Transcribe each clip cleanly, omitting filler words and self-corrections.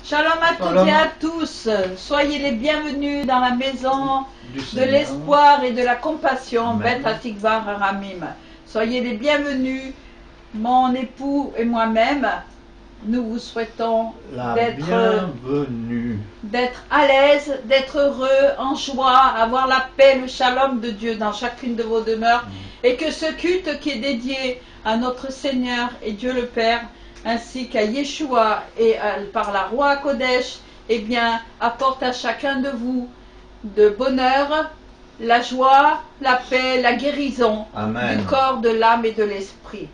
Shalom à toutes et à tous. Soyez les bienvenus dans la maison de l'espoir et de la compassion. Bet Hatikvar Ramim. Soyez les bienvenus. Mon époux et moi-même, nous vous souhaitons d'être à l'aise, d'être heureux, en joie, avoir la paix, le shalom de Dieu dans chacune de vos demeures. Et que ce culte qui est dédié à notre Seigneur et Dieu le Père, ainsi qu'à Yeshua et par la Roi Kodesh, eh bien, apporte à chacun de vous de bonheur, la joie, la paix, la guérison du corps, de l'âme et de l'esprit.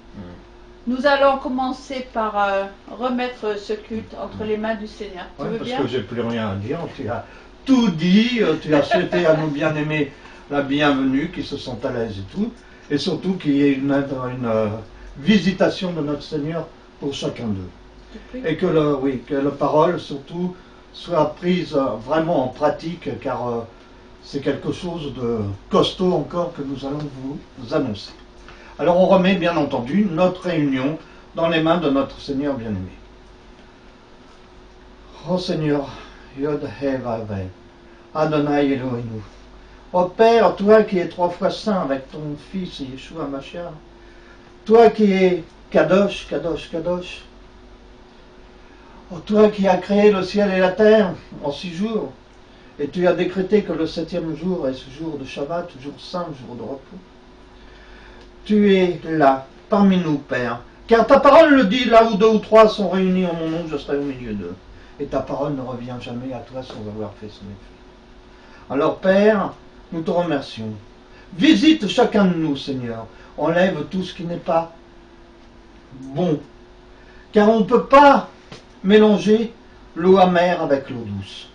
Nous allons commencer par remettre ce culte entre les mains du Seigneur. Tu veux bien ? Parce que j'ai plus rien à dire, tu as tout dit, tu as souhaité à nos bien-aimés la bienvenue, qu'ils se sentent à l'aise et tout, et surtout qu'il y ait une visitation de notre Seigneur pour chacun d'eux. Et que, la parole surtout soit prise vraiment en pratique, car c'est quelque chose de costaud encore que nous allons vous annoncer. Alors on remet bien entendu notre réunion dans les mains de notre Seigneur bien-aimé. Oh Seigneur, Yod He Vav He, Adonai Elohenu. Oh Père, toi qui es 3 fois saint avec ton Fils Yeshua Mashiach, toi qui es Kadosh, Kadosh, Kadosh. Oh, toi qui as créé le ciel et la terre en 6 jours, et tu as décrété que le 7e jour est ce jour de Shabbat, jour saint, jour de repos. Tu es là, parmi nous, Père, car ta parole le dit, là où 2 ou 3 sont réunis en mon nom, je serai au milieu d'eux. Et ta parole ne revient jamais à toi sans avoir fait son effet. Alors, Père, nous te remercions. Visite chacun de nous, Seigneur. Enlève tout ce qui n'est pas bon, car on ne peut pas mélanger l'eau amère avec l'eau douce.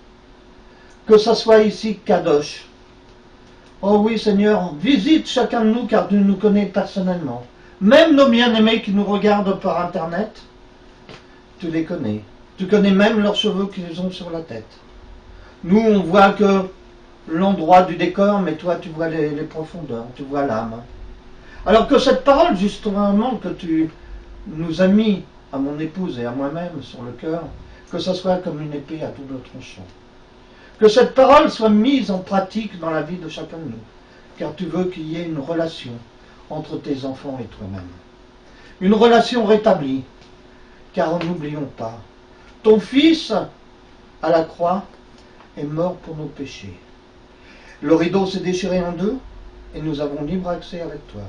Que ça soit ici Kadosh. Oh oui Seigneur, visite chacun de nous car tu nous connais personnellement. Même nos bien-aimés qui nous regardent par internet, tu les connais. Tu connais même leurs cheveux qu'ils ont sur la tête. Nous on voit que l'endroit du décor, mais toi tu vois les profondeurs, tu vois l'âme. Alors que cette parole justement que tu nous a mis à mon épouse et à moi-même sur le cœur, que ce soit comme une épée à double tranchant. Que cette parole soit mise en pratique dans la vie de chacun de nous, car tu veux qu'il y ait une relation entre tes enfants et toi-même. Une relation rétablie, car n'oublions pas, ton Fils à la croix est mort pour nos péchés. Le rideau s'est déchiré en 2 et nous avons libre accès avec toi.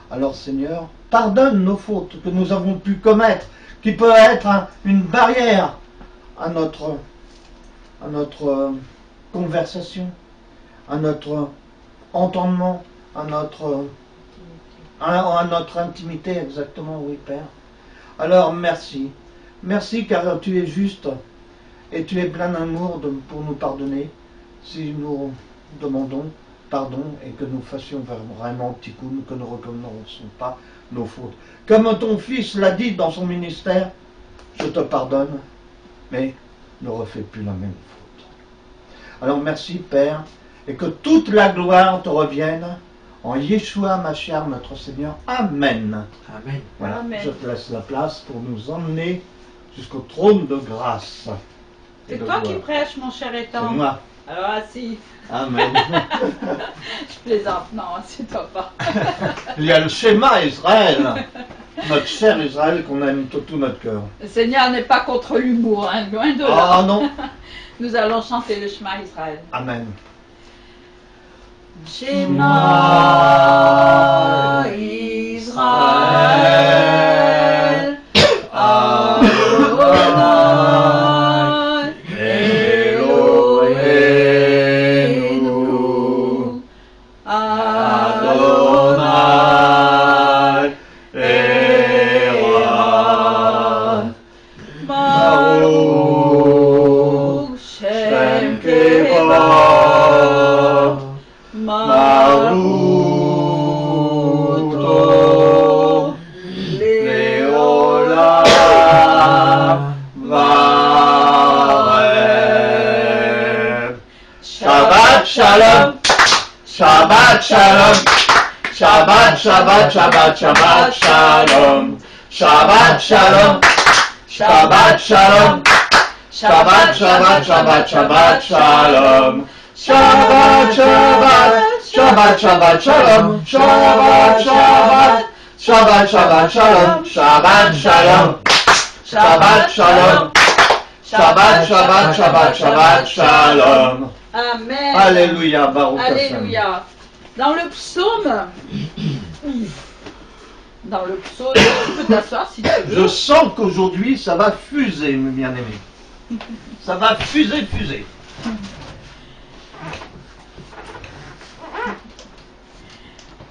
Alors Seigneur, pardonne nos fautes que nous avons pu commettre, qui peut être une barrière à notre conversation, à notre entendement, à notre intimité, exactement, oui Père. Alors merci, merci car tu es juste et tu es plein d'amour pour nous pardonner si nous demandons pardon et que nous fassions vraiment petit coup, que nous ne reconnaissons pas nos fautes. Comme ton Fils l'a dit dans son ministère, je te pardonne, mais ne refais plus la même faute. Alors merci Père, et que toute la gloire te revienne en Yeshua Mashiach notre Seigneur. Amen. Amen. Voilà, Amen. je te laisse la place pour nous emmener jusqu'au trône de grâce. C'est toi qui prêches, mon cher Étang. C'est moi. Alors assis. Amen. Je plaisante, non, assieds-toi pas. Il y a le schéma Israël, notre cher Israël qu'on aime de tout notre cœur. Le Seigneur n'est pas contre l'humour, hein, loin de là. Ah non. Nous allons chanter le Shema Israël. Amen. Shema Israël, Adonai Eloheinu, Adonai Echad, Baruch Shem Kevod, Maruto Leolam Varev. Shabbat Shalom, Shabbat Shalom, Shabbat Shabbat Shabbat Shabbat Shalom, Shabbat Shalom, Shabbat Shalom, Shabbat, Shabbat, Shabbat, Shabbat, Shalom. Shabbat, Shabbat, Shabbat, Shabbat, Shalom. Shabbat, Shabbat, Shabbat, Shabbat, Shalom. Shabbat, Shalom. Shabbat, Shalom. Shabbat, Shabbat, Shabbat, Shabbat, Shalom. Amen. Alléluia, Baruch Hashem. Alléluia. Dans le psaume, tu peux t'asseoir si tu veux. Je sens qu'aujourd'hui ça va fuser, mes bien-aimés. Ça va fuser.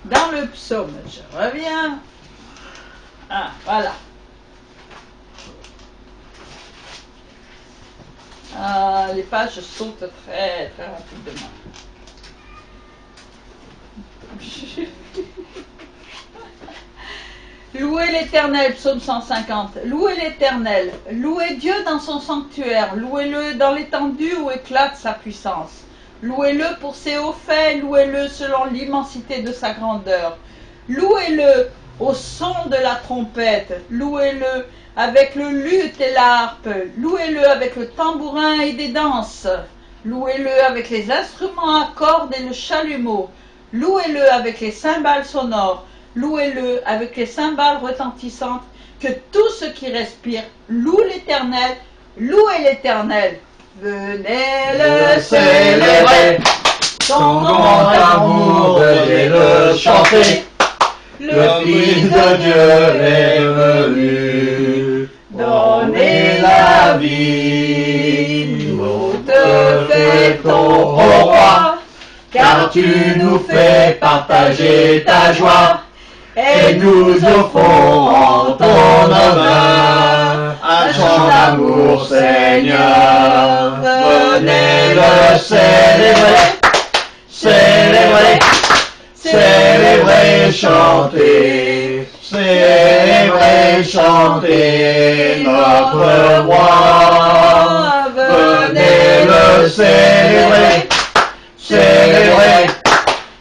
Dans le psaume, je reviens. Ah, voilà. Les pages sautent très très rapidement. Louez l'Éternel, psaume 150. Louez l'Éternel, louez Dieu dans son sanctuaire, louez-le dans l'étendue où éclate sa puissance. Louez-le pour ses hauts faits, louez-le selon l'immensité de sa grandeur. Louez-le au son de la trompette, louez-le avec le luth et la harpe, louez-le avec le tambourin et des danses, louez-le avec les instruments à cordes et le chalumeau, louez-le avec les cymbales sonores, louez-le avec les cymbales retentissantes, que tout ce qui respire loue l'Éternel, louez l'Éternel. Venez le célébrer, son grand amour, venez le chanter. Le Fils de Dieu est venu donner la vie. Nous te fêtons, ô roi, car tu nous fais partager ta joie. Et nous offrons en ton honneur un chant d'amour, Seigneur. Venez le célébrer, célébrer, célébrer, chanter, célébrer, chanter notre roi. Venez le célébrer, célébrer,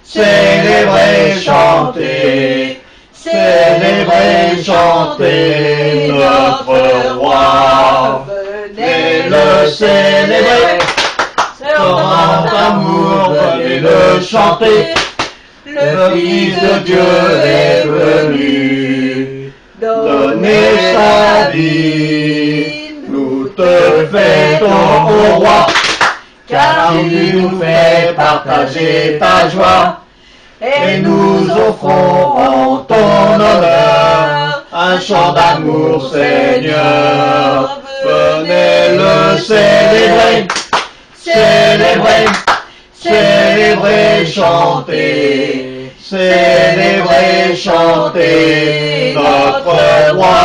célébrer, chanter, célébrer, chanter notre roi. Venez le célébrer, son grand amour, venez le chanter. Le Fils de Dieu est venu donner sa vie. Nous te fêtons, ô roi, car tu nous fais partager ta joie. Et nous offrons en ton honneur un chant d'amour, Seigneur. Venez le célébrer, célébrer, célébrer, chanter, célébrer, chanter notre roi.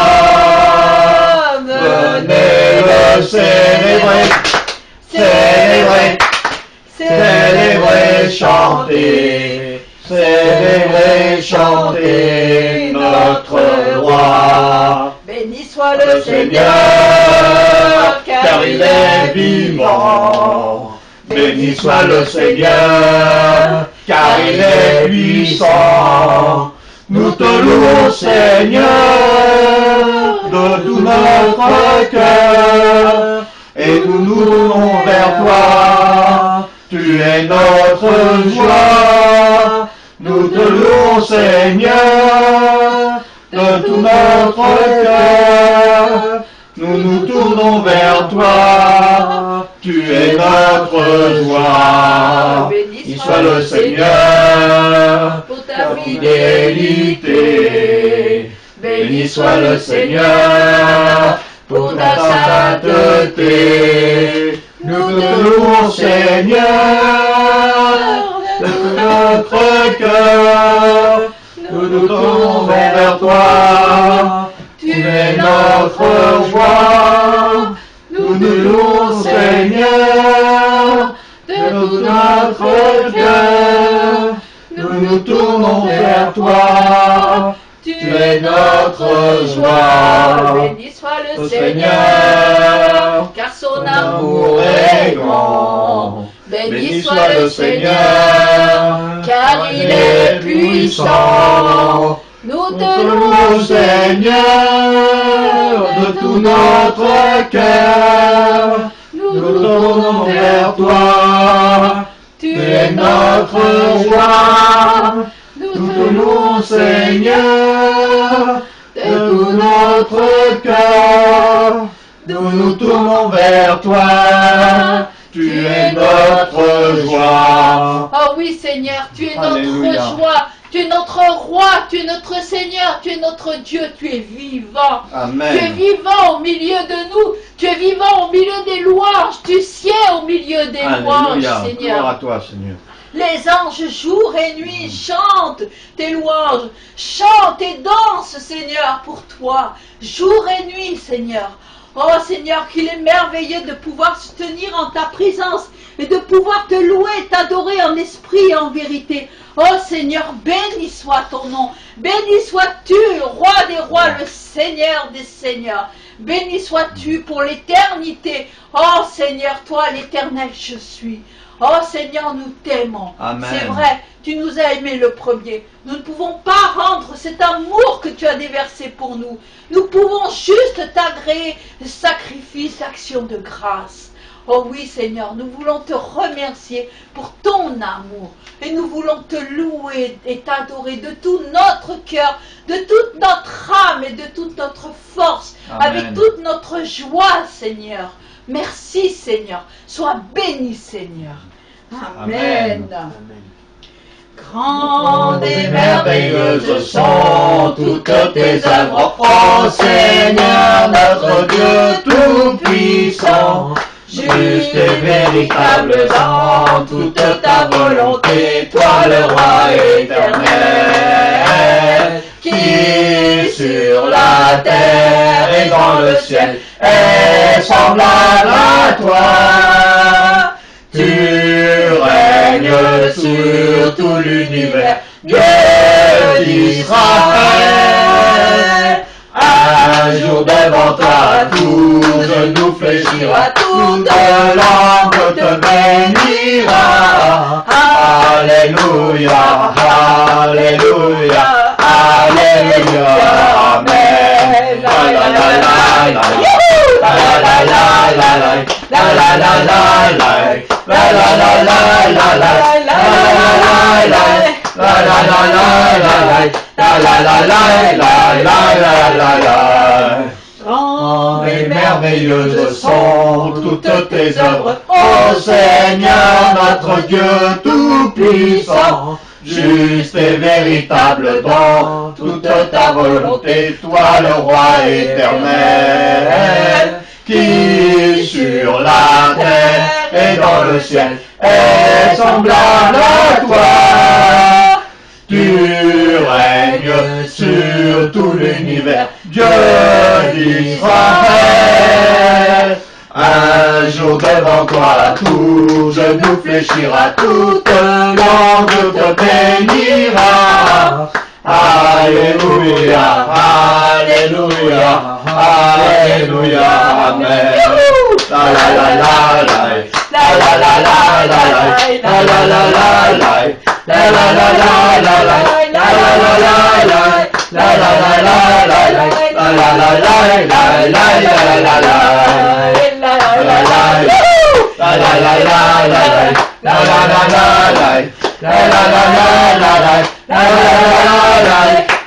Venez le célébrer, célébrer, célébrer, chanter, célébrer, chanter notre roi. Béni soit le Seigneur, car il est vivant. Béni soit le Seigneur, car il est puissant. Nous te louons, Seigneur, de tout notre cœur, et nous nous tournons vers toi. Tu es notre joie. Nous te louons, Seigneur, de tout notre cœur. Nous nous tournons vers toi. Tu es notre joie. Béni soit le Seigneur pour ta fidélité. Béni soit le Seigneur pour ta sainteté. Nous te louons, Seigneur, de tout notre cœur. Nous nous tournons vers toi. Tu es notre joie. Nous nous louons, Seigneur, de tout notre cœur. Nous nous tournons vers toi. Tu es notre joie. Béni soit le Seigneur, car son amour est grand. Béni soit le Seigneur, car il est puissant. Nous te louons, Seigneur, de tout notre cœur, nous tournons vers toi. Tu es notre joie, nous te louons Seigneur, de tout notre cœur, nous nous tournons vers toi. Tu es notre joie. Oh oui Seigneur, tu es Alléluia. notre joie, tu es notre roi, tu es notre Seigneur, tu es notre Dieu, tu es vivant. Amen. Tu es vivant au milieu de nous, tu es vivant au milieu des louanges, tu sieds au milieu des louanges, Alléluia. Seigneur. Gloire à toi, Seigneur. Les anges jour et nuit chantent tes louanges, chantent et dansent, Seigneur, pour toi, jour et nuit, Seigneur. Oh Seigneur, qu'il est merveilleux de pouvoir se tenir en ta présence et de pouvoir te louer, t'adorer en esprit et en vérité. Oh Seigneur, béni soit ton nom, béni sois-tu, roi des rois, le Seigneur des seigneurs. Béni sois-tu pour l'éternité. Oh Seigneur, toi l'éternel je suis. Oh Seigneur, nous t'aimons. Amen. C'est vrai, tu nous as aimés le premier. Nous ne pouvons pas rendre cet amour que tu as déversé pour nous. Nous pouvons juste t'agréer sacrifice, action de grâce. Oh oui Seigneur, nous voulons te remercier pour ton amour. Et nous voulons te louer et t'adorer de tout notre cœur, de toute notre âme et de toute notre force, Amen. avec toute notre joie, Seigneur. Merci Seigneur. Sois béni Seigneur. Amen. Amen. Grande et Merveilleuses sont toutes tes œuvres, ô Seigneur, notre Dieu tout-puissant. Juste et véritable dans toute ta volonté, toi le roi éternel, qui sur la terre et dans le ciel est semblable à toi. Tu règnes sur tout l'univers, Dieu d'Israël. Un jour devant toi, tout genou fléchira, toute langue te bénira. Alléluia, Alléluia, Alléluia, Amen. La la la la la, la la la la la, la la la la la, la la la la la la, la la la la la, la la la la la la. Grandes et merveilleuses sont toutes tes œuvres, ô Seigneur notre Dieu tout-puissant. Juste et véritable dans toute ta volonté, toi le roi éternel, qui sur la terre et dans le ciel est semblable à toi. Tu règnes sur tout l'univers, Dieu d'Israël. Un jour devant toi, tout genou fléchira, toute langue te bénira. Alléluia, Alléluia, Alléluia, Amen. La la la la la, la la la la la, la la la la la, la la la la la, la la la la la, la la la la la, la la la la la, la la la la. La la la la la, la la la la la, la la la la la,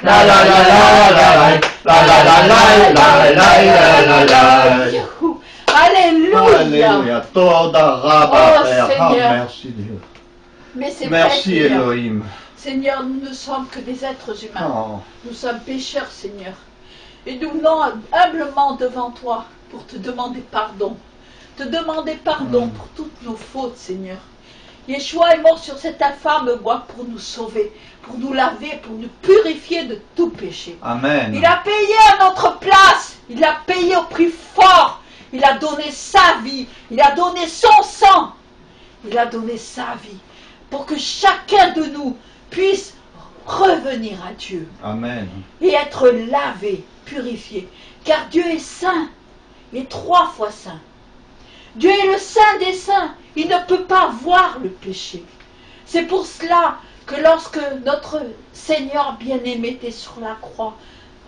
la la la la la la, la la la la la la. Alléluia. Toda Rabba, Oh, Père. Seigneur. Merci Dieu. Mais c'est Merci vrai, Seigneur. Elohim. Seigneur, nous ne sommes que des êtres humains. Oh, Nous sommes pécheurs, Seigneur. Et nous venons humblement devant toi pour te demander pardon. Te demander pardon pour toutes nos fautes, Seigneur. Yeshua est mort sur cette infâme bois pour nous sauver, pour nous laver, pour nous purifier de tout péché. Amen. Il a payé à notre place. Il a payé au prix fort. Il a donné sa vie. Il a donné son sang. Il a donné sa vie pour que chacun de nous puisse revenir à Dieu Amen. et être lavé, purifié. Car Dieu est saint. Il est 3 fois saint. Dieu est le saint des saints. Il ne peut pas voir le péché. C'est pour cela que lorsque notre Seigneur bien-aimé était sur la croix,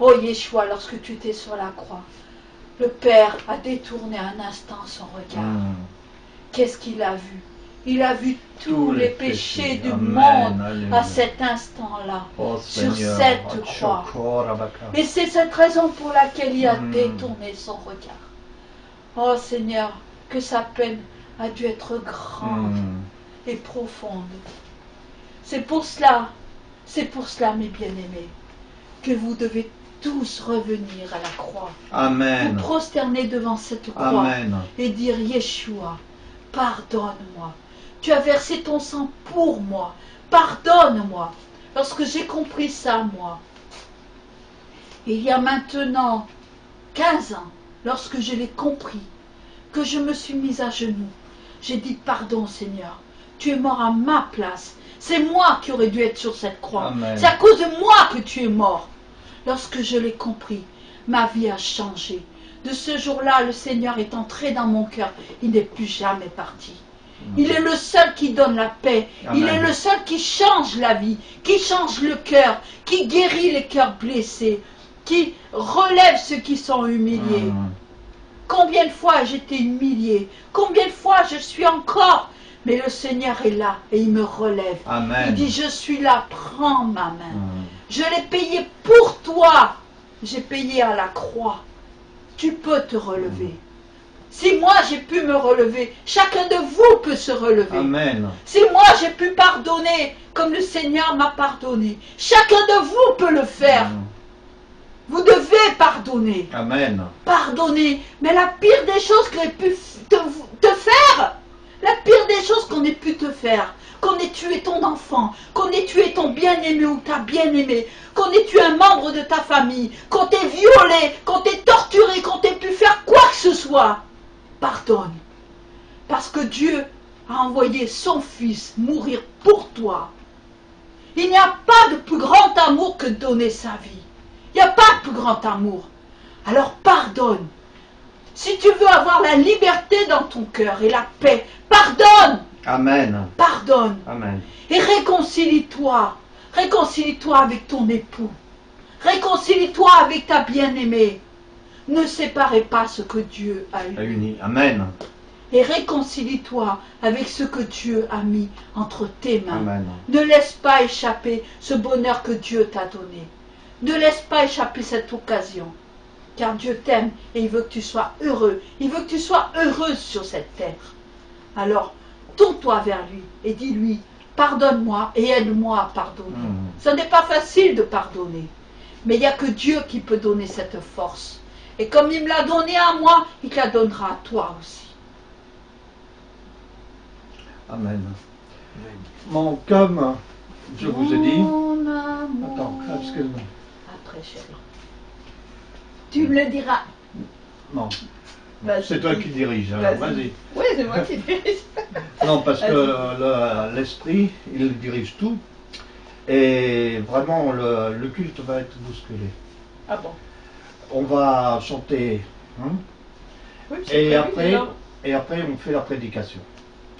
oh Yeshua, lorsque tu étais sur la croix, Le Père a détourné un instant son regard. Qu'est-ce qu'il a vu? Il a vu tous les péchés du monde à cet instant-là, sur cette croix. Et c'est cette raison pour laquelle il a détourné son regard. Oh Seigneur, que sa peine a dû être grande et profonde. C'est pour cela, mes bien-aimés, que vous devez tous revenir à la croix. Amen. Vous prosterner devant cette croix. Amen. Et dire, Yeshua, pardonne-moi. Tu as versé ton sang pour moi. Pardonne-moi. Lorsque j'ai compris ça, moi, il y a maintenant 15 ans, lorsque je l'ai compris, que je me suis mise à genoux, j'ai dit, pardon Seigneur, tu es mort à ma place. C'est moi qui aurais dû être sur cette croix. C'est à cause de moi que tu es mort. Lorsque je l'ai compris, ma vie a changé. De ce jour-là, le Seigneur est entré dans mon cœur. Il n'est plus jamais parti. Il est le seul qui donne la paix. Amen. Il est le seul qui change la vie, qui change le cœur, qui guérit les cœurs blessés, qui relève ceux qui sont humiliés. Combien de fois j'étais humilié, combien de fois je suis encore, mais le Seigneur est là et il me relève. Amen. Il dit, je suis là, prends ma main. Je l'ai payé pour toi. J'ai payé à la croix. Tu peux te relever. Si moi j'ai pu me relever, chacun de vous peut se relever. Amen. Si moi j'ai pu pardonner comme le Seigneur m'a pardonné, chacun de vous peut le faire. Vous devez pardonner. Amen. Pardonner. Mais la pire des choses qu'on ait pu te faire, la pire des choses qu'on ait pu te faire, qu'on ait tué ton enfant, qu'on ait tué ton bien-aimé ou ta bien-aimée, qu'on ait tué un membre de ta famille, qu'on t'ait violé, qu'on t'ait torturé, qu'on t'ait pu faire quoi que ce soit, pardonne. Parce que Dieu a envoyé son Fils mourir pour toi. Il n'y a pas de plus grand amour que de donner sa vie. Il n'y a pas de plus grand amour. Alors pardonne. Si tu veux avoir la liberté dans ton cœur et la paix, pardonne. Amen. Pardonne. Amen. Et réconcilie-toi. Réconcilie-toi avec ton époux. Réconcilie-toi avec ta bien-aimée. Ne séparez pas ce que Dieu a uni. Amen. Et réconcilie-toi avec ce que Dieu a mis entre tes mains. Amen. Ne laisse pas échapper ce bonheur que Dieu t'a donné. Ne laisse pas échapper cette occasion. Car Dieu t'aime et il veut que tu sois heureux. Il veut que tu sois heureuse sur cette terre. Alors, tourne-toi vers lui et dis-lui, pardonne-moi et aide-moi à pardonner. Ce n'est pas facile de pardonner. Mais il n'y a que Dieu qui peut donner cette force. Et comme il me l'a donné à moi, il te la donnera à toi aussi. Amen. Bon, comme je vous ai dit... Attends, excuse-moi. Après, chérie. Tu me le diras. Non. C'est toi qui dirige, alors vas-y. Oui, c'est moi qui dirige. Non, parce que l'esprit, il dirige tout. Et vraiment, le culte va être bousculé. Ah bon? On va chanter. Hein, oui, et après, on fait la prédication.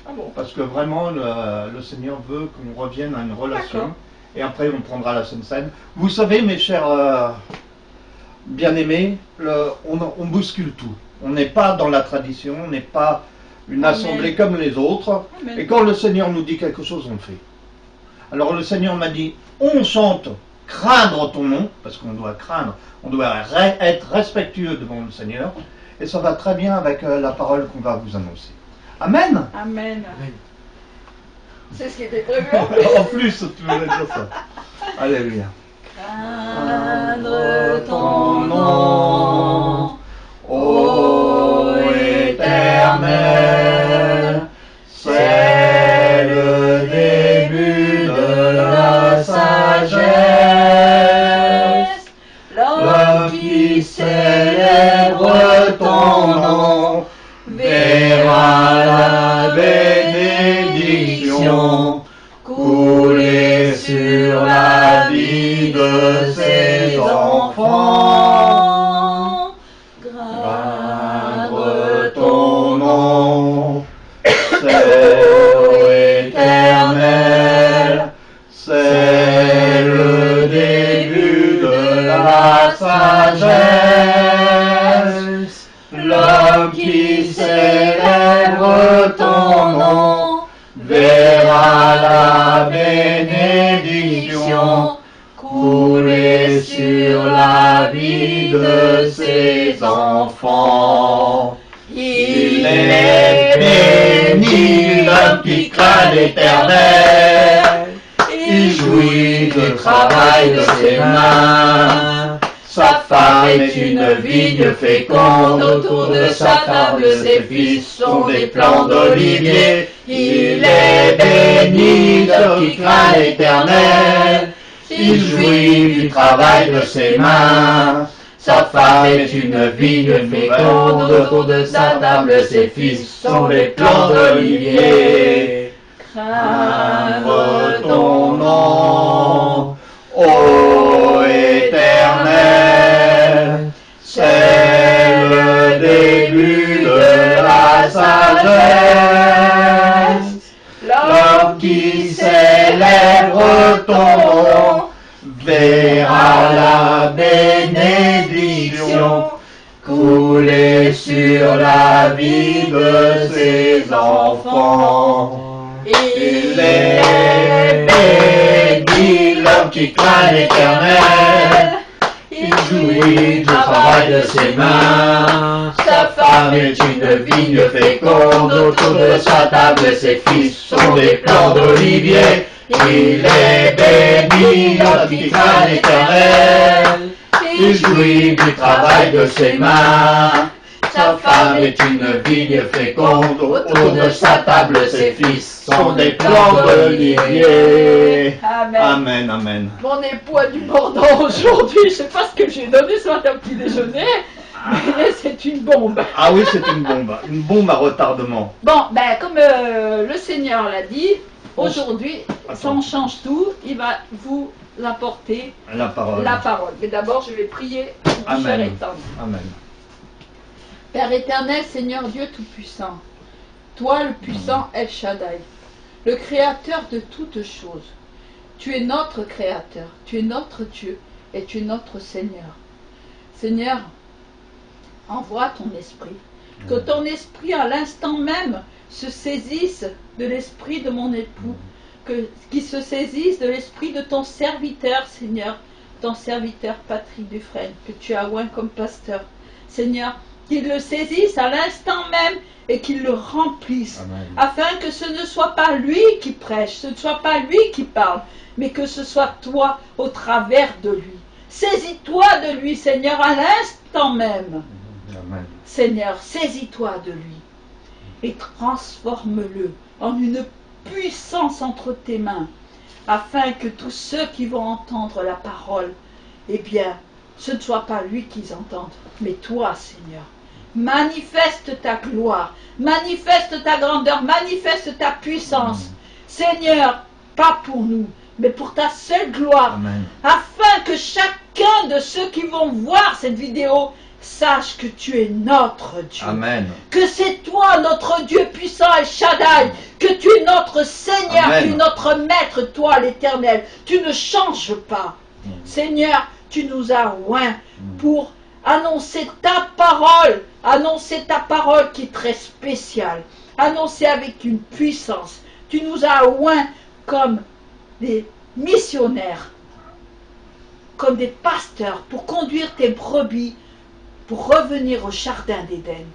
Ah bon? Parce que vraiment, le Seigneur veut qu'on revienne à une relation. Et après, on prendra la Sainte Seine. Vous savez, mes chers bien-aimés, on bouscule tout. On n'est pas dans la tradition, on n'est pas une assemblée comme les autres. Amen. Et quand le Seigneur nous dit quelque chose, on le fait. Alors le Seigneur m'a dit, on chante, craindre ton nom, parce qu'on doit craindre, on doit être respectueux devant le Seigneur. Et ça va très bien avec la parole qu'on va vous annoncer. Amen. Amen. C'est ce qui était prévu. En plus, tu voulais dire ça. Alléluia. Craindre ton nom, ô Éternel, c'est le début de la sagesse. L'homme qui célèbre ton nom verra la bénédiction couler sur la vie de ses enfants. Craindre ton nom, c'est éternel, c'est le début de la sagesse. bénédiction couler sur la vie de ses enfants. Il est béni l'homme qui craint l'Éternel, il jouit du travail de ses mains. Sa femme est une vigne féconde, autour de sa table ses fils sont des plants d'olivier. Il est béni l'homme qui craint l'Éternel, il jouit du travail de ses mains. Sa femme est une vigne féconde, autour de sa table ses fils sont des plants d'olivier. Craindre ton nom, ô Éternel, c'est le début de la sagesse. L'homme qui célèbre ton nom verra la bénédiction couler sur la vie de ses enfants. Il est béni l'homme qui craint l'Éternel, il jouit du travail de ses mains. Sa femme est une vigne féconde, autour de sa table ses fils sont des plants d'olivier. Il est béni l'homme qui craint l'Éternel, il jouit du travail de ses mains. Sa femme est une vigne féconde, autour de sa table ses fils sont des plants d'olivier. Amen. Amen, amen. Mon époux a du mordant aujourd'hui, je ne sais pas ce que j'ai donné ce matin au petit déjeuner, mais c'est une bombe. Ah oui, c'est une bombe à retardement. Bon, ben comme le Seigneur l'a dit, aujourd'hui, ça en change tout, il va vous apporter la parole. Mais d'abord, je vais prier mon cher éternel. Amen. Père éternel, Seigneur Dieu Tout-Puissant, toi le puissant El Shaddai, le créateur de toutes choses, tu es notre créateur, tu es notre Dieu et tu es notre Seigneur. Seigneur, envoie ton esprit, que ton esprit à l'instant même se saisisse de l'esprit de mon époux, qu'il se saisisse de l'esprit de ton serviteur, Seigneur, ton serviteur Patrick Dufresne, que tu as oint comme pasteur. Seigneur, qu'il le saisisse à l'instant même et qu'il le remplisse, Amen. Afin que ce ne soit pas lui qui prêche, ce ne soit pas lui qui parle, mais que ce soit toi au travers de lui. Saisis-toi de lui, Seigneur, à l'instant même. Amen. Seigneur, saisis-toi de lui et transforme-le en une puissance entre tes mains, afin que tous ceux qui vont entendre la parole, eh bien, ce ne soit pas lui qu'ils entendent, mais toi, Seigneur. Manifeste ta gloire, manifeste ta grandeur, manifeste ta puissance. Seigneur, pas pour nous, mais pour ta seule gloire, Amen. Afin que chacun de ceux qui vont voir cette vidéo sache que tu es notre Dieu. Amen. Que c'est toi, notre Dieu puissant et Shaddai, que tu es notre Seigneur, Amen. tu es notre Maître, toi l'Éternel. Tu ne changes pas. Seigneur, tu nous as oints pour annoncer ta parole qui est très spéciale, annoncer avec une puissance. Tu nous as oints comme des missionnaires, comme des pasteurs pour conduire tes brebis, pour revenir au jardin d'Éden.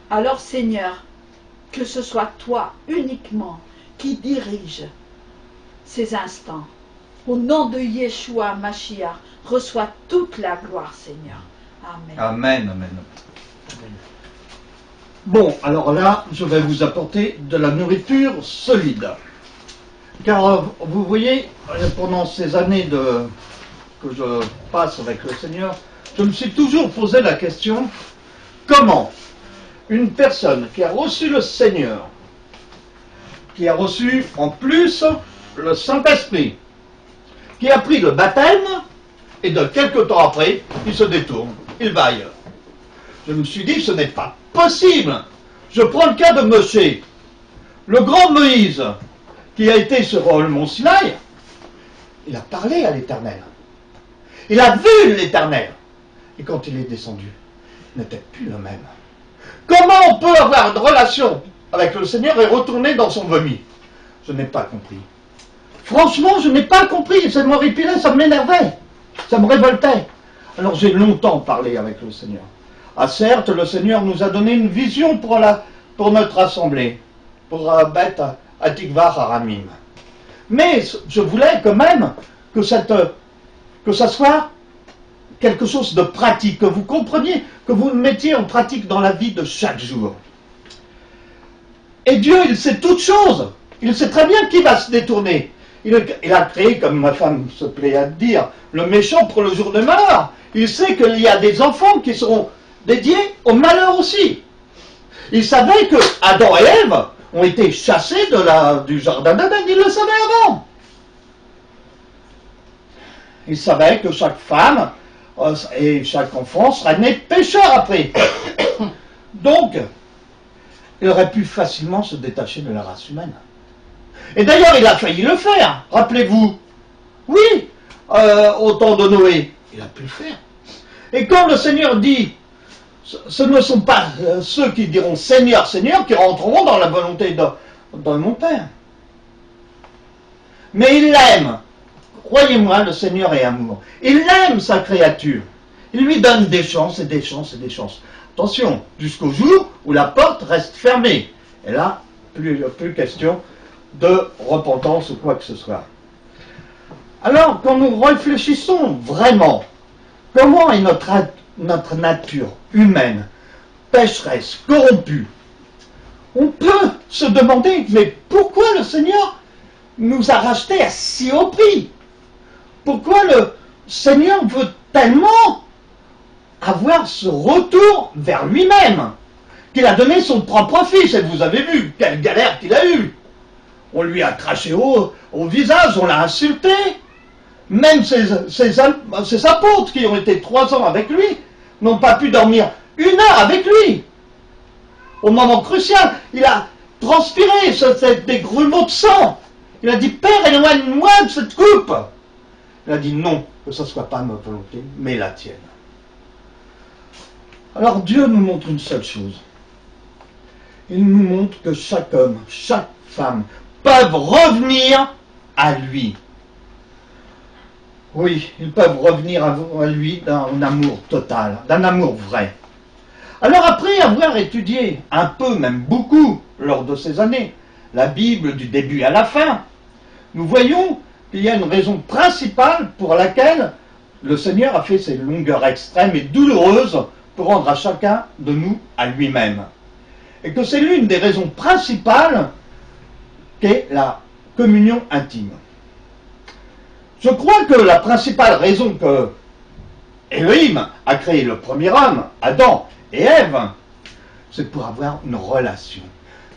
Alors Seigneur, que ce soit toi uniquement qui dirige ces instants. Au nom de Yeshua Mashiach, reçois toute la gloire, Seigneur. Amen. Amen, amen. Bon, alors là, je vais vous apporter de la nourriture solide. Car vous voyez, pendant ces années que je passe avec le Seigneur, je me suis toujours posé la question, comment une personne qui a reçu le Seigneur, qui a reçu en plus le Saint-Esprit, qui a pris le baptême, et de quelques temps après, il se détourne, il va ailleurs. Je me suis dit, ce n'est pas possible. Je prends le cas de Moshe, le grand Moïse, qui a été sur le mont Sinaï. Il a parlé à l'Éternel. Il a vu l'Éternel. Et quand il est descendu, il n'était plus le même. Comment on peut avoir une relation avec le Seigneur et retourner dans son vomi? Je n'ai pas compris. Franchement, je n'ai pas compris, ça m'horripilait, ça m'énervait, ça me révoltait. Alors j'ai longtemps parlé avec le Seigneur. Ah certes, le Seigneur nous a donné une vision pour notre assemblée, pour Beth Atikva Haramim. Mais je voulais quand même que ça soit quelque chose de pratique, que vous compreniez, que vous le mettiez en pratique dans la vie de chaque jour. Et Dieu, il sait toutes choses. Il sait très bien qui va se détourner. Il a créé, comme ma femme se plaît à dire, le méchant pour le jour de malheur. Il sait qu'il y a des enfants qui seront dédiés au malheur aussi. Il savait que Adam et Ève ont été chassés du jardin d'Éden. Il le savait avant. Il savait que chaque femme et chaque enfant sera né pécheur après. Donc, il aurait pu facilement se détacher de la race humaine. Et d'ailleurs, il a failli le faire, rappelez-vous. Oui, au temps de Noé, il a pu le faire. Et quand le Seigneur dit, ce ne sont pas ceux qui diront Seigneur, Seigneur, qui rentreront dans la volonté de mon Père. Mais il l'aime. Croyez-moi, le Seigneur est amour. Il aime sa créature. Il lui donne des chances et des chances et des chances. Attention, jusqu'au jour où la porte reste fermée. Et là, plus question de repentance ou quoi que ce soit. Alors, quand nous réfléchissons vraiment, comment est notre nature humaine, pécheresse, corrompue, on peut se demander, mais pourquoi le Seigneur nous a rachetés à si haut prix? Pourquoi le Seigneur veut tellement avoir ce retour vers lui-même, qu'il a donné son propre fils, et vous avez vu quelle galère qu'il a eue. On lui a craché au visage, on l'a insulté. Même ses apôtres qui ont été 3 ans avec lui n'ont pas pu dormir 1 heure avec lui. Au moment crucial, il a transpiré des grumeaux de sang. Il a dit, Père, éloigne-moi de cette coupe. Il a dit non, que ce ne soit pas ma volonté, mais la tienne. Alors Dieu nous montre une seule chose. Il nous montre que chaque homme, chaque femme peuvent revenir à lui. Oui, ils peuvent revenir à lui d'un amour total, d'un amour vrai. Alors après avoir étudié un peu, même beaucoup, lors de ces années, la Bible du début à la fin, nous voyons qu'il y a une raison principale pour laquelle le Seigneur a fait ces longueurs extrêmes et douloureuses pour rendre à chacun de nous à lui-même. Et que c'est l'une des raisons principales qu'est la communion intime. Je crois que la principale raison que Elohim a créé le premier homme, Adam et Ève, c'est pour avoir une relation,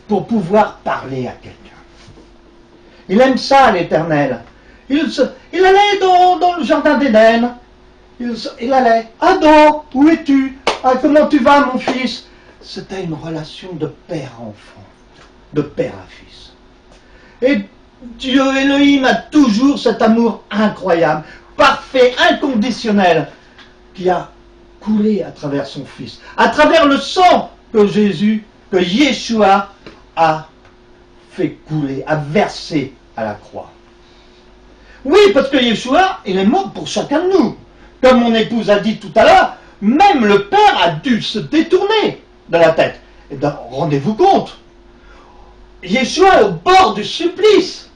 pour pouvoir parler à quelqu'un. Il aime ça, l'Éternel. Il allait dans le jardin d'Éden. Il allait, Adam, où es-tu? Ah, comment tu vas, mon fils? C'était une relation de père à enfant, de père à fils. Et Dieu Elohim a toujours cet amour incroyable, parfait, inconditionnel, qui a coulé à travers son fils, à travers le sang que Yeshua a fait couler, a versé à la croix. Oui, parce que Yeshua, il est mort pour chacun de nous. Comme mon épouse a dit tout à l'heure, même le Père a dû se détourner de la tête. Et bien, rendez-vous compte, Yeshua est au bord du supplice,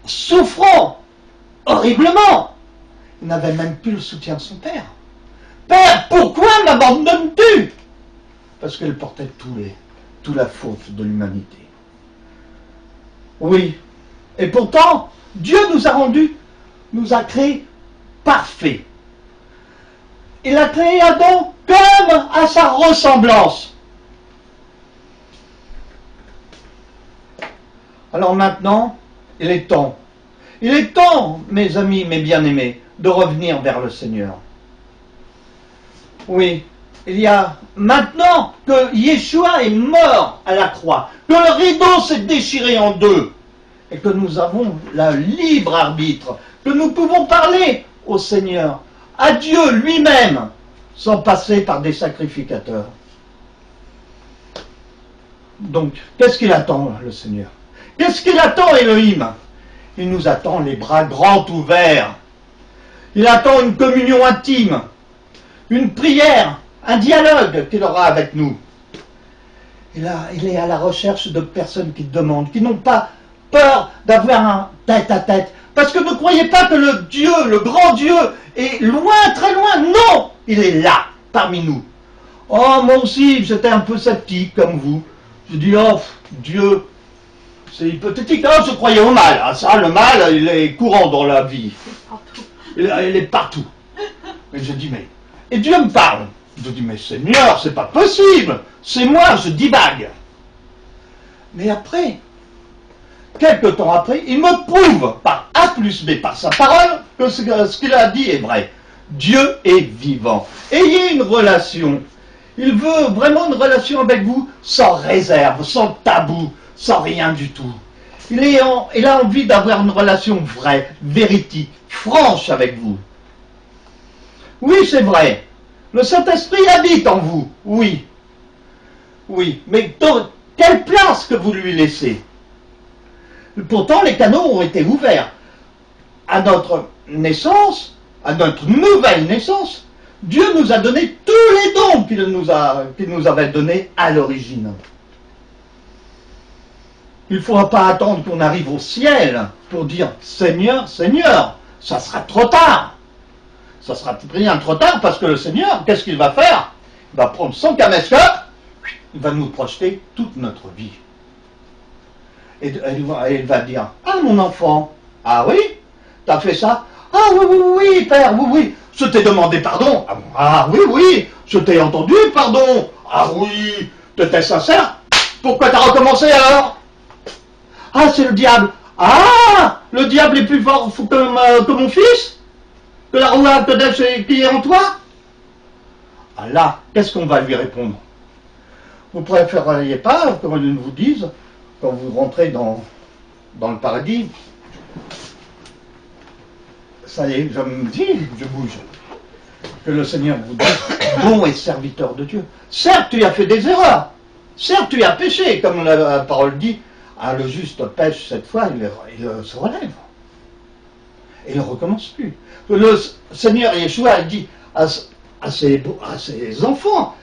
souffrant horriblement. Il n'avait même plus le soutien de son Père. Père, pourquoi m'abandonnes-tu? Parce qu'il portait toute la faute de l'humanité. Oui, et pourtant, Dieu nous a créés parfaits. Il a créé Adam comme à sa ressemblance. Alors maintenant, il est temps, mes amis, mes bien-aimés, de revenir vers le Seigneur. Oui, il y a maintenant que Yeshua est mort à la croix, que le rideau s'est déchiré en deux, et que nous avons le libre arbitre, que nous pouvons parler au Seigneur, à Dieu lui-même, sans passer par des sacrificateurs. Donc, qu'est-ce qu'il attend, le Seigneur? Qu'est-ce qu'il attend, Elohim? Il nous attend les bras grands ouverts. Il attend une communion intime, une prière, un dialogue qu'il aura avec nous. Il est à la recherche de personnes qui demandent, qui n'ont pas peur d'avoir un tête-à-tête. Parce que ne croyez pas que le Dieu, le grand Dieu, est loin, très loin. Non, il est là, parmi nous. Oh, moi aussi, j'étais un peu sceptique comme vous. Je dis, oh, Dieu, c'est hypothétique. Oh, je croyais au mal. Ah, ça, le mal, il est courant dans la vie. Il est partout. Et je dis, mais... Et Dieu me parle. Je dis, mais Seigneur, c'est pas possible. C'est moi, je divague. Mais après, quelque temps après, il me prouve par A plus B, par sa parole, que ce qu'il a dit est vrai. Dieu est vivant. Ayez une relation. Il veut vraiment une relation avec vous sans réserve, sans tabou, sans rien du tout. Il a envie d'avoir une relation vraie, véridique, franche avec vous. Oui, c'est vrai. Le Saint-Esprit habite en vous. Oui. Oui. Mais quelle place que vous lui laissez? Pourtant, les canaux ont été ouverts. À notre naissance, à notre nouvelle naissance, Dieu nous a donné tous les dons qu'il nous avait donnés à l'origine. Il ne faudra pas attendre qu'on arrive au ciel pour dire « Seigneur, Seigneur », ça sera trop tard. Ça sera bien trop tard parce que le Seigneur, qu'est-ce qu'il va faire? Il va prendre son caméscope, il va nous projeter toute notre vie. Et il va dire « Ah, mon enfant, ah oui, t'as fait ça? Ah oui, oui, oui, père, oui, oui, je t'ai demandé pardon. Ah oui, oui, je t'ai entendu, pardon. Ah oui, t'étais sincère. Pourquoi t'as recommencé alors? Ah, c'est le diable. Ah, le diable est plus fort que mon fils? Que la roue qui est en toi? Ah là, qu'est-ce qu'on va lui répondre? Vous préféreriez pas, comme ils vous disent, quand vous rentrez dans le paradis, ça y est, je me dis, je bouge, que le Seigneur vous dit, bon et serviteur de Dieu. Certes, tu as fait des erreurs. Certes, tu as péché, comme la parole dit. Ah, le juste pêche cette fois, il se relève. Et il ne recommence plus. Le Seigneur Yeshua il dit à ses enfants,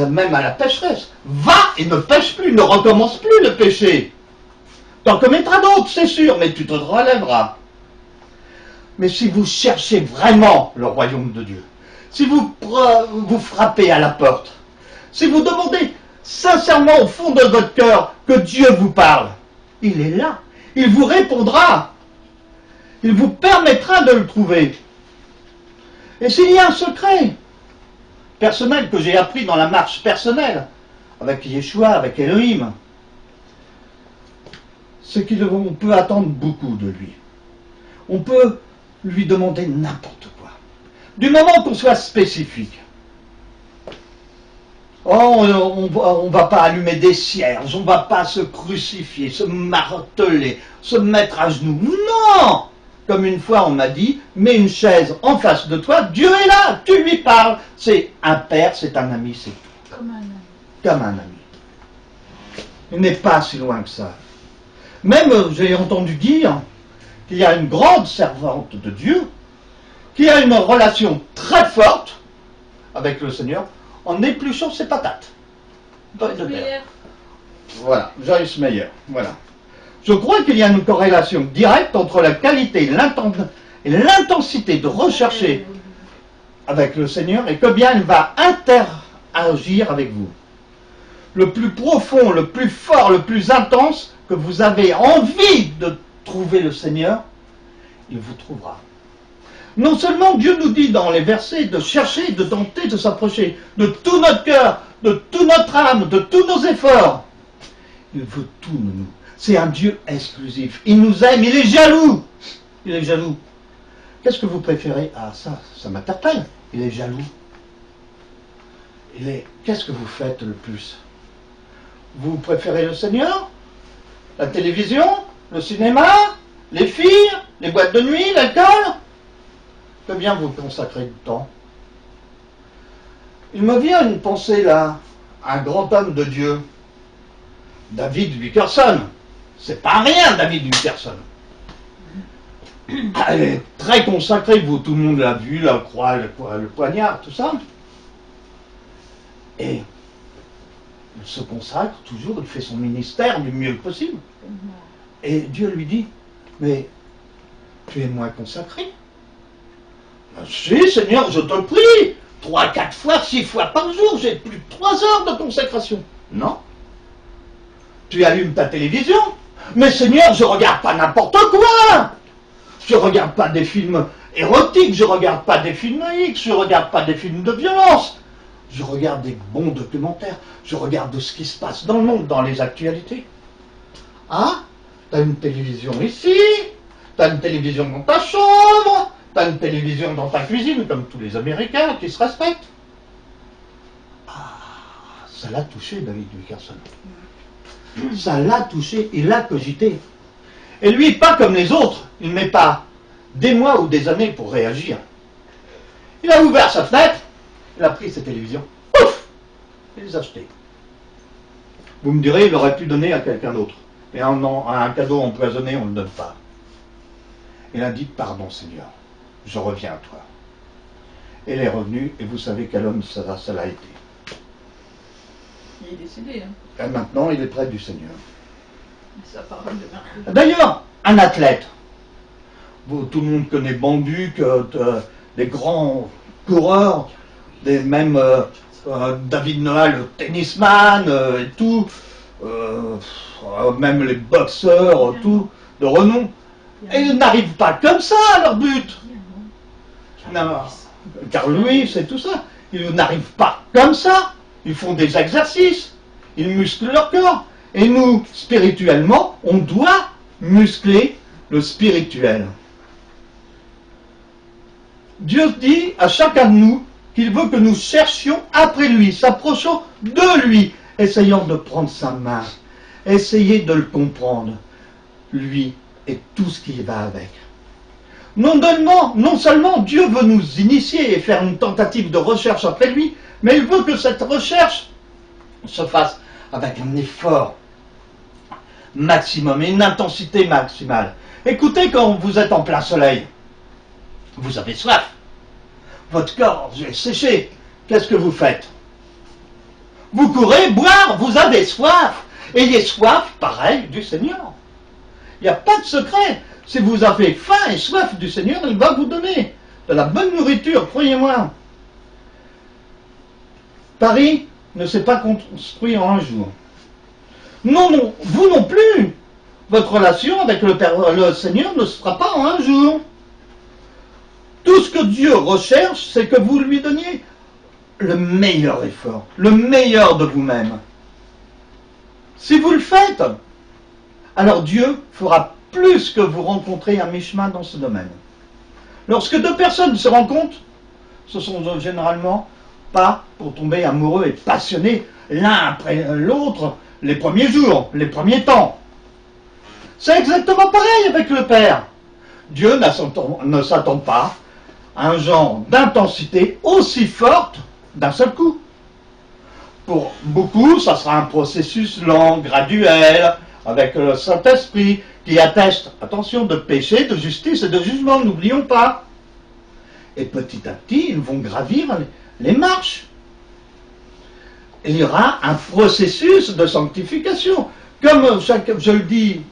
même à la pécheresse, va et ne pêche plus, ne recommence plus le péché. Tu en commettras d'autres, c'est sûr, mais tu te relèveras. Mais si vous cherchez vraiment le royaume de Dieu, si vous frappez à la porte, si vous demandez sincèrement au fond de votre cœur que Dieu vous parle, il est là, il vous répondra, il vous permettra de le trouver. Et s'il y a un secret personnel que j'ai appris dans la marche personnelle avec Yeshua, avec Elohim, c'est qu'on peut attendre beaucoup de lui. On peut lui demander n'importe quoi. Du moment qu'on soit spécifique. Oh, on ne va pas allumer des cierges, on ne va pas se crucifier, se marteler, se mettre à genoux. Non! Comme une fois on m'a dit, mets une chaise en face de toi, Dieu est là, tu lui parles. C'est un père, c'est un ami, c'est comme un ami. Comme un ami. Il n'est pas si loin que ça. Même, j'ai entendu dire qu'il y a une grande servante de Dieu qui a une relation très forte avec le Seigneur en épluchant ses patates. Voilà, Joyce Meyer. Voilà. Je crois qu'il y a une corrélation directe entre la qualité et l'intensité de rechercher avec le Seigneur et combien il va interagir avec vous. Le plus profond, le plus fort, le plus intense que vous avez envie de trouver le Seigneur, il vous trouvera. Non seulement Dieu nous dit dans les versets de chercher, de tenter, de s'approcher de tout notre cœur, de toute notre âme, de tous nos efforts. Il veut tout de nous. C'est un Dieu exclusif. Il nous aime, il est jaloux. Il est jaloux. Qu'est-ce que vous préférez? Ah, ça m'interpelle. Il est jaloux. Qu'est-ce que vous faites le plus? Vous préférez le Seigneur? La télévision? Le cinéma? Les filles? Les boîtes de nuit? L'alcool? Combien vous consacrez de temps? Il me vient une pensée là, un grand homme de Dieu, David Wilkerson. C'est pas rien, David Wilkerson. Elle est très consacrée, vous, tout le monde l'a vu, la croix, le poignard, tout ça. Et il se consacre toujours, il fait son ministère du mieux possible. Et Dieu lui dit, mais tu es moins consacré. Ben, si, Seigneur, je te prie, 3, 4 fois, 6 fois par jour, j'ai plus de 3 heures de consécration. Non. Tu allumes ta télévision. Mais Seigneur, je regarde pas n'importe quoi. Je regarde pas des films érotiques, je regarde pas des films X, je regarde pas des films de violence. Je regarde des bons documentaires, je regarde ce qui se passe dans le monde, dans les actualités. Ah, t'as une télévision ici, t'as une télévision dans ta chambre, t'as une télévision dans ta cuisine, comme tous les Américains qui se respectent. Ah, ça l'a touché, David Wilkerson. Ça l'a touché, il l'a cogité. Et lui, pas comme les autres, il ne met pas des mois ou des années pour réagir. Il a ouvert sa fenêtre, il a pris ses télévisions, ouf, il les a achetées. Vous me direz, il aurait pu donner à quelqu'un d'autre. Et un cadeau empoisonné, on ne le donne pas. Il a dit, pardon Seigneur, je reviens à toi. Elle est revenue, et vous savez quel homme ça l'a été. Il est décédé. Hein. Et maintenant, il est près du Seigneur. Sa parole de martyr. D'ailleurs, un athlète. Tout le monde connaît Bambu, des grands coureurs, même David Noah, le tennisman, et tout, même les boxeurs, tout, de renom. Et ils n'arrivent pas comme ça à leur but. Non, Carl Lewis et tout ça. Ils n'arrivent pas comme ça. Ils font des exercices. Ils musclent leur corps. Et nous, spirituellement, on doit muscler le spirituel. Dieu dit à chacun de nous qu'il veut que nous cherchions après lui, s'approchons de lui, essayons de prendre sa main, essayez de le comprendre, lui et tout ce qui va avec. Non seulement Dieu veut nous initier et faire une tentative de recherche après lui, mais il veut que cette recherche se fasse avec un effort maximum et une intensité maximale. Écoutez, quand vous êtes en plein soleil, vous avez soif. Votre corps est séché. Qu'est-ce que vous faites? Vous courez boire, vous avez soif. Ayez soif, pareil, du Seigneur. Il n'y a pas de secret. Si vous avez faim et soif du Seigneur, il va vous donner de la bonne nourriture, croyez-moi. Paris ne s'est pas construit en un jour. Non, vous non plus. Votre relation avec le Seigneur ne se fera pas en un jour. Tout ce que Dieu recherche, c'est que vous lui donniez le meilleur effort, le meilleur de vous-même. Si vous le faites, alors Dieu fera plus que vous rencontrer à mi-chemin dans ce domaine. Lorsque deux personnes se rencontrent, ce sont généralement pas pour tomber amoureux et passionnés l'un après l'autre les premiers jours, les premiers temps. C'est exactement pareil avec le Père. Dieu ne s'attend pas à un genre d'intensité aussi forte d'un seul coup. Pour beaucoup, ça sera un processus lent, graduel, avec le Saint-Esprit qui atteste, attention, de péché, de justice et de jugement, n'oublions pas. Et petit à petit, ils vont gravir les marches. Il y aura un processus de sanctification. Comme je le dis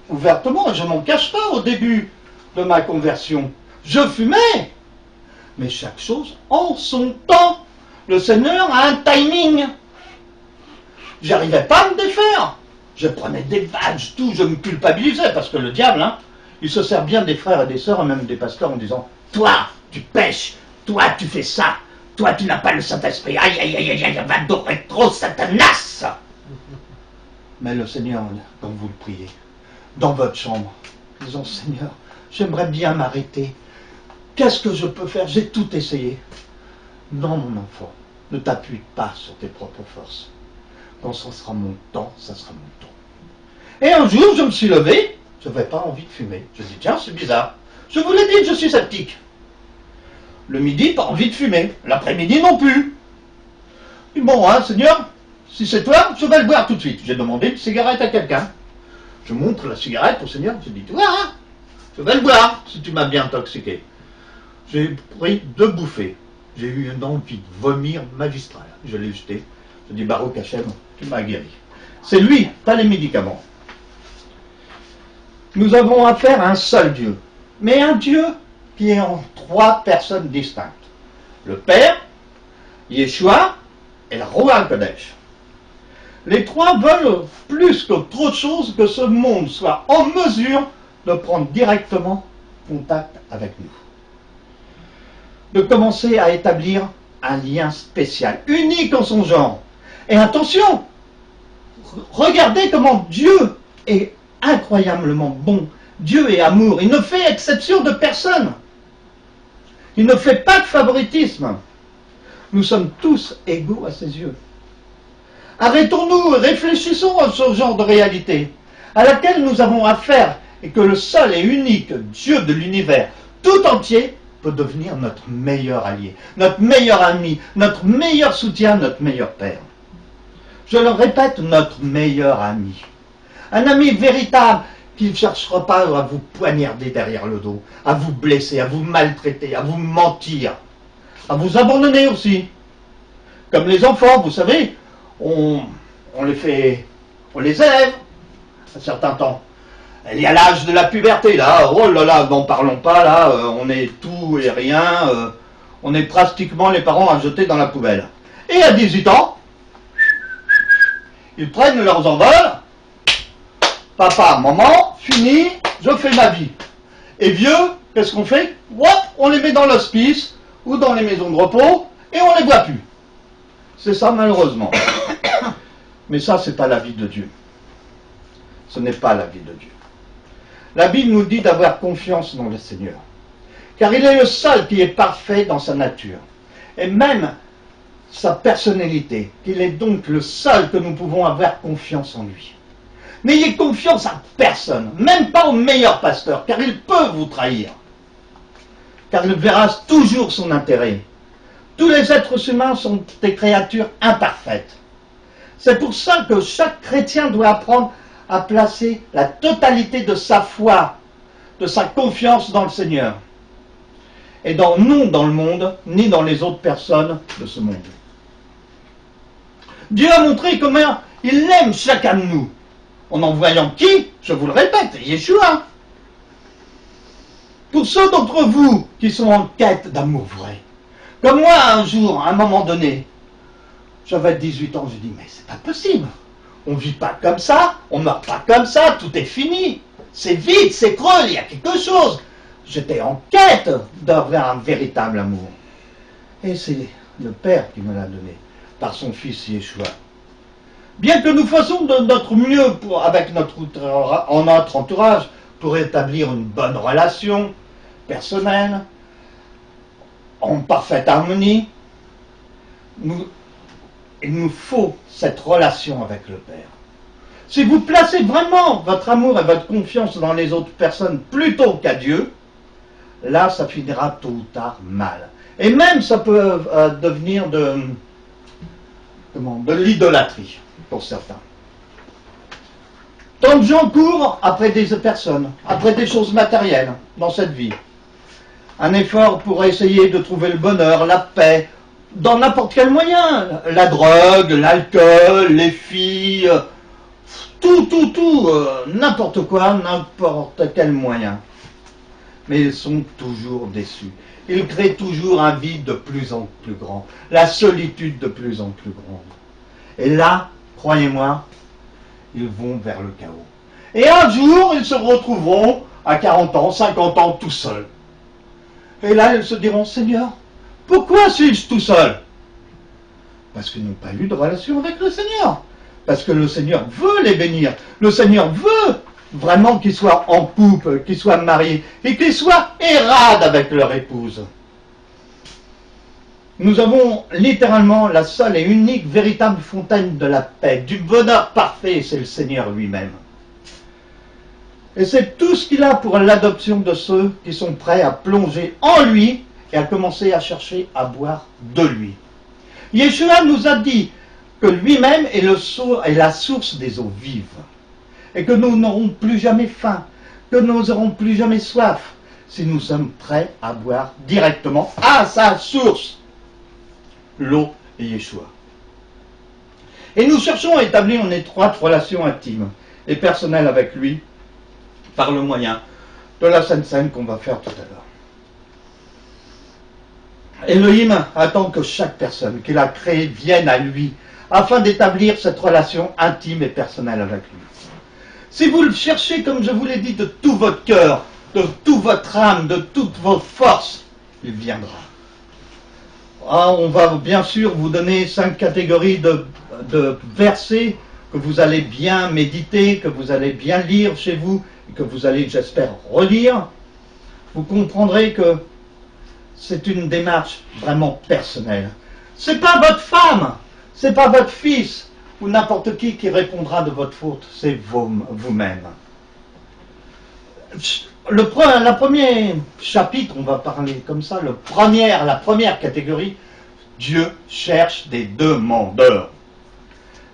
ouvertement, je m'en cache pas au début de ma conversion. Je fumais, mais chaque chose en son temps. Le Seigneur a un timing. J'arrivais pas à me défaire. Je prenais des badges, tout, je me culpabilisais, parce que le diable, il se sert bien des frères et des sœurs, et même des pasteurs, en disant « Toi, tu pêches, toi, tu fais ça, toi, tu n'as pas le Saint-Esprit, aïe, aïe, aïe, aïe, aïe, va adorer trop Satanas !» Mais le Seigneur, quand vous le priez, dans votre chambre, disons « Seigneur, j'aimerais bien m'arrêter. Qu'est-ce que je peux faire? J'ai tout essayé. » Non, mon enfant, ne t'appuie pas sur tes propres forces. Quand ce sera mon temps, ça sera mon temps. Et un jour, je me suis levé, je n'avais pas envie de fumer. Je me dis, tiens, c'est bizarre. Je vous l'ai dit, je suis sceptique. Le midi, pas envie de fumer. L'après-midi, non plus. Et bon, Seigneur, si c'est toi, je vais le boire tout de suite. J'ai demandé une cigarette à quelqu'un. Je montre la cigarette au Seigneur, je dis, tu vois, Je vais le boire si tu m'as bien intoxiqué. J'ai pris 2 bouffées. J'ai eu une envie de vomir magistrale. Je l'ai jeté. Je dis, Baruch Hashem, tu m'as guéri. C'est lui, pas les médicaments. Nous avons affaire à un seul Dieu, mais un Dieu qui est en 3 personnes distinctes. Le Père, Yeshua et la Ruach Kodesh. Les 3 veulent plus qu'autre chose que ce monde soit en mesure de prendre directement contact avec nous. De commencer à établir un lien spécial, unique en son genre. Et attention, regardez comment Dieu est incroyablement bon. Dieu est amour. Il ne fait exception de personne. Il ne fait pas de favoritisme. Nous sommes tous égaux à ses yeux. Arrêtons-nous et réfléchissons à ce genre de réalité à laquelle nous avons affaire et que le seul et unique Dieu de l'univers tout entier peut devenir notre meilleur allié, notre meilleur ami, notre meilleur soutien, notre meilleur père. Je le répète, notre meilleur ami. Un ami véritable qui ne cherchera pas à vous poignarder derrière le dos, à vous blesser, à vous maltraiter, à vous mentir, à vous abandonner aussi. Comme les enfants, vous savez, on les élève à certains temps. Il y a l'âge de la puberté, là, oh là là, n'en parlons pas, là, on est tout et rien, on est pratiquement les parents à jeter dans la poubelle. Et à 18 ans, ils prennent leurs envols, papa, maman, fini, je fais ma vie. Et vieux, qu'est-ce qu'on fait? Hop, on les met dans l'hospice, ou dans les maisons de repos, et on les voit plus. C'est ça, malheureusement. Mais ça, c'est pas la vie de Dieu. Ce n'est pas la vie de Dieu. La Bible nous dit d'avoir confiance dans le Seigneur, car il est le seul qui est parfait dans sa nature, et même sa personnalité, qu'il est donc le seul que nous pouvons avoir confiance en lui. N'ayez confiance à personne, même pas au meilleur pasteur, car il peut vous trahir, car il verra toujours son intérêt. Tous les êtres humains sont des créatures imparfaites. C'est pour ça que chaque chrétien doit apprendre à placer la totalité de sa foi, de sa confiance dans le Seigneur. Et non dans le monde, ni dans les autres personnes de ce monde. Dieu a montré comment il aime chacun de nous, en envoyant qui? Je vous le répète, Yeshua. Pour ceux d'entre vous qui sont en quête d'amour vrai, comme moi un jour, à un moment donné, j'avais 18 ans, j'ai dit, mais c'est pas possible. On ne vit pas comme ça, on ne meurt pas comme ça, tout est fini. C'est vide, c'est creux, il y a quelque chose. J'étais en quête d'avoir un véritable amour. Et c'est le Père qui me l'a donné, par son Fils Yeshua. Bien que nous fassions de notre mieux avec notre entourage pour établir une bonne relation personnelle, en parfaite harmonie, il nous faut cette relation avec le Père. Si vous placez vraiment votre amour et votre confiance dans les autres personnes plutôt qu'à Dieu, là, ça finira tôt ou tard mal. Et même, ça peut devenir de l'idolâtrie, pour certains. Tant de gens courent après des personnes, après des choses matérielles dans cette vie. Un effort pour essayer de trouver le bonheur, la paix, dans n'importe quel moyen. La drogue, l'alcool, les filles, tout, n'importe quoi, n'importe quel moyen. Mais ils sont toujours déçus. Ils créent toujours un vide de plus en plus grand, la solitude de plus en plus grande. Et là, croyez-moi, ils vont vers le chaos. Et un jour, ils se retrouveront à 40 ans, 50 ans, tout seuls. Et là, ils se diront, Seigneur, pourquoi suis-je tout seul? Parce qu'ils n'ont pas eu de relation avec le Seigneur. Parce que le Seigneur veut les bénir. Le Seigneur veut vraiment qu'ils soient en couple, qu'ils soient mariés, et qu'ils soient érades avec leur épouse. Nous avons littéralement la seule et unique véritable fontaine de la paix, du bonheur parfait, c'est le Seigneur lui-même. Et c'est tout ce qu'il a pour l'adoption de ceux qui sont prêts à plonger en lui et à commencer à chercher à boire de lui. Yeshua nous a dit que lui-même est la source des eaux vives et que nous n'aurons plus jamais faim, que nous n'aurons plus jamais soif si nous sommes prêts à boire directement à sa source, l'eau et Yeshua. Et nous cherchons à établir une étroite relation intime et personnelle avec lui par le moyen de la Sainte Seine qu'on va faire tout à l'heure. Elohim attend que chaque personne qu'il a créée vienne à lui afin d'établir cette relation intime et personnelle avec lui. Si vous le cherchez, comme je vous l'ai dit, de tout votre cœur, de toute votre âme, de toutes vos forces, il viendra. Ah, on va bien sûr vous donner 5 catégories de versets que vous allez bien méditer, que vous allez bien lire chez vous, et que vous allez, j'espère, relire. Vous comprendrez que c'est une démarche vraiment personnelle. C'est pas votre femme, c'est pas votre fils, ou n'importe qui répondra de votre faute, c'est vous-même. Le premier chapitre, on va parler comme ça, la première catégorie, Dieu cherche des demandeurs.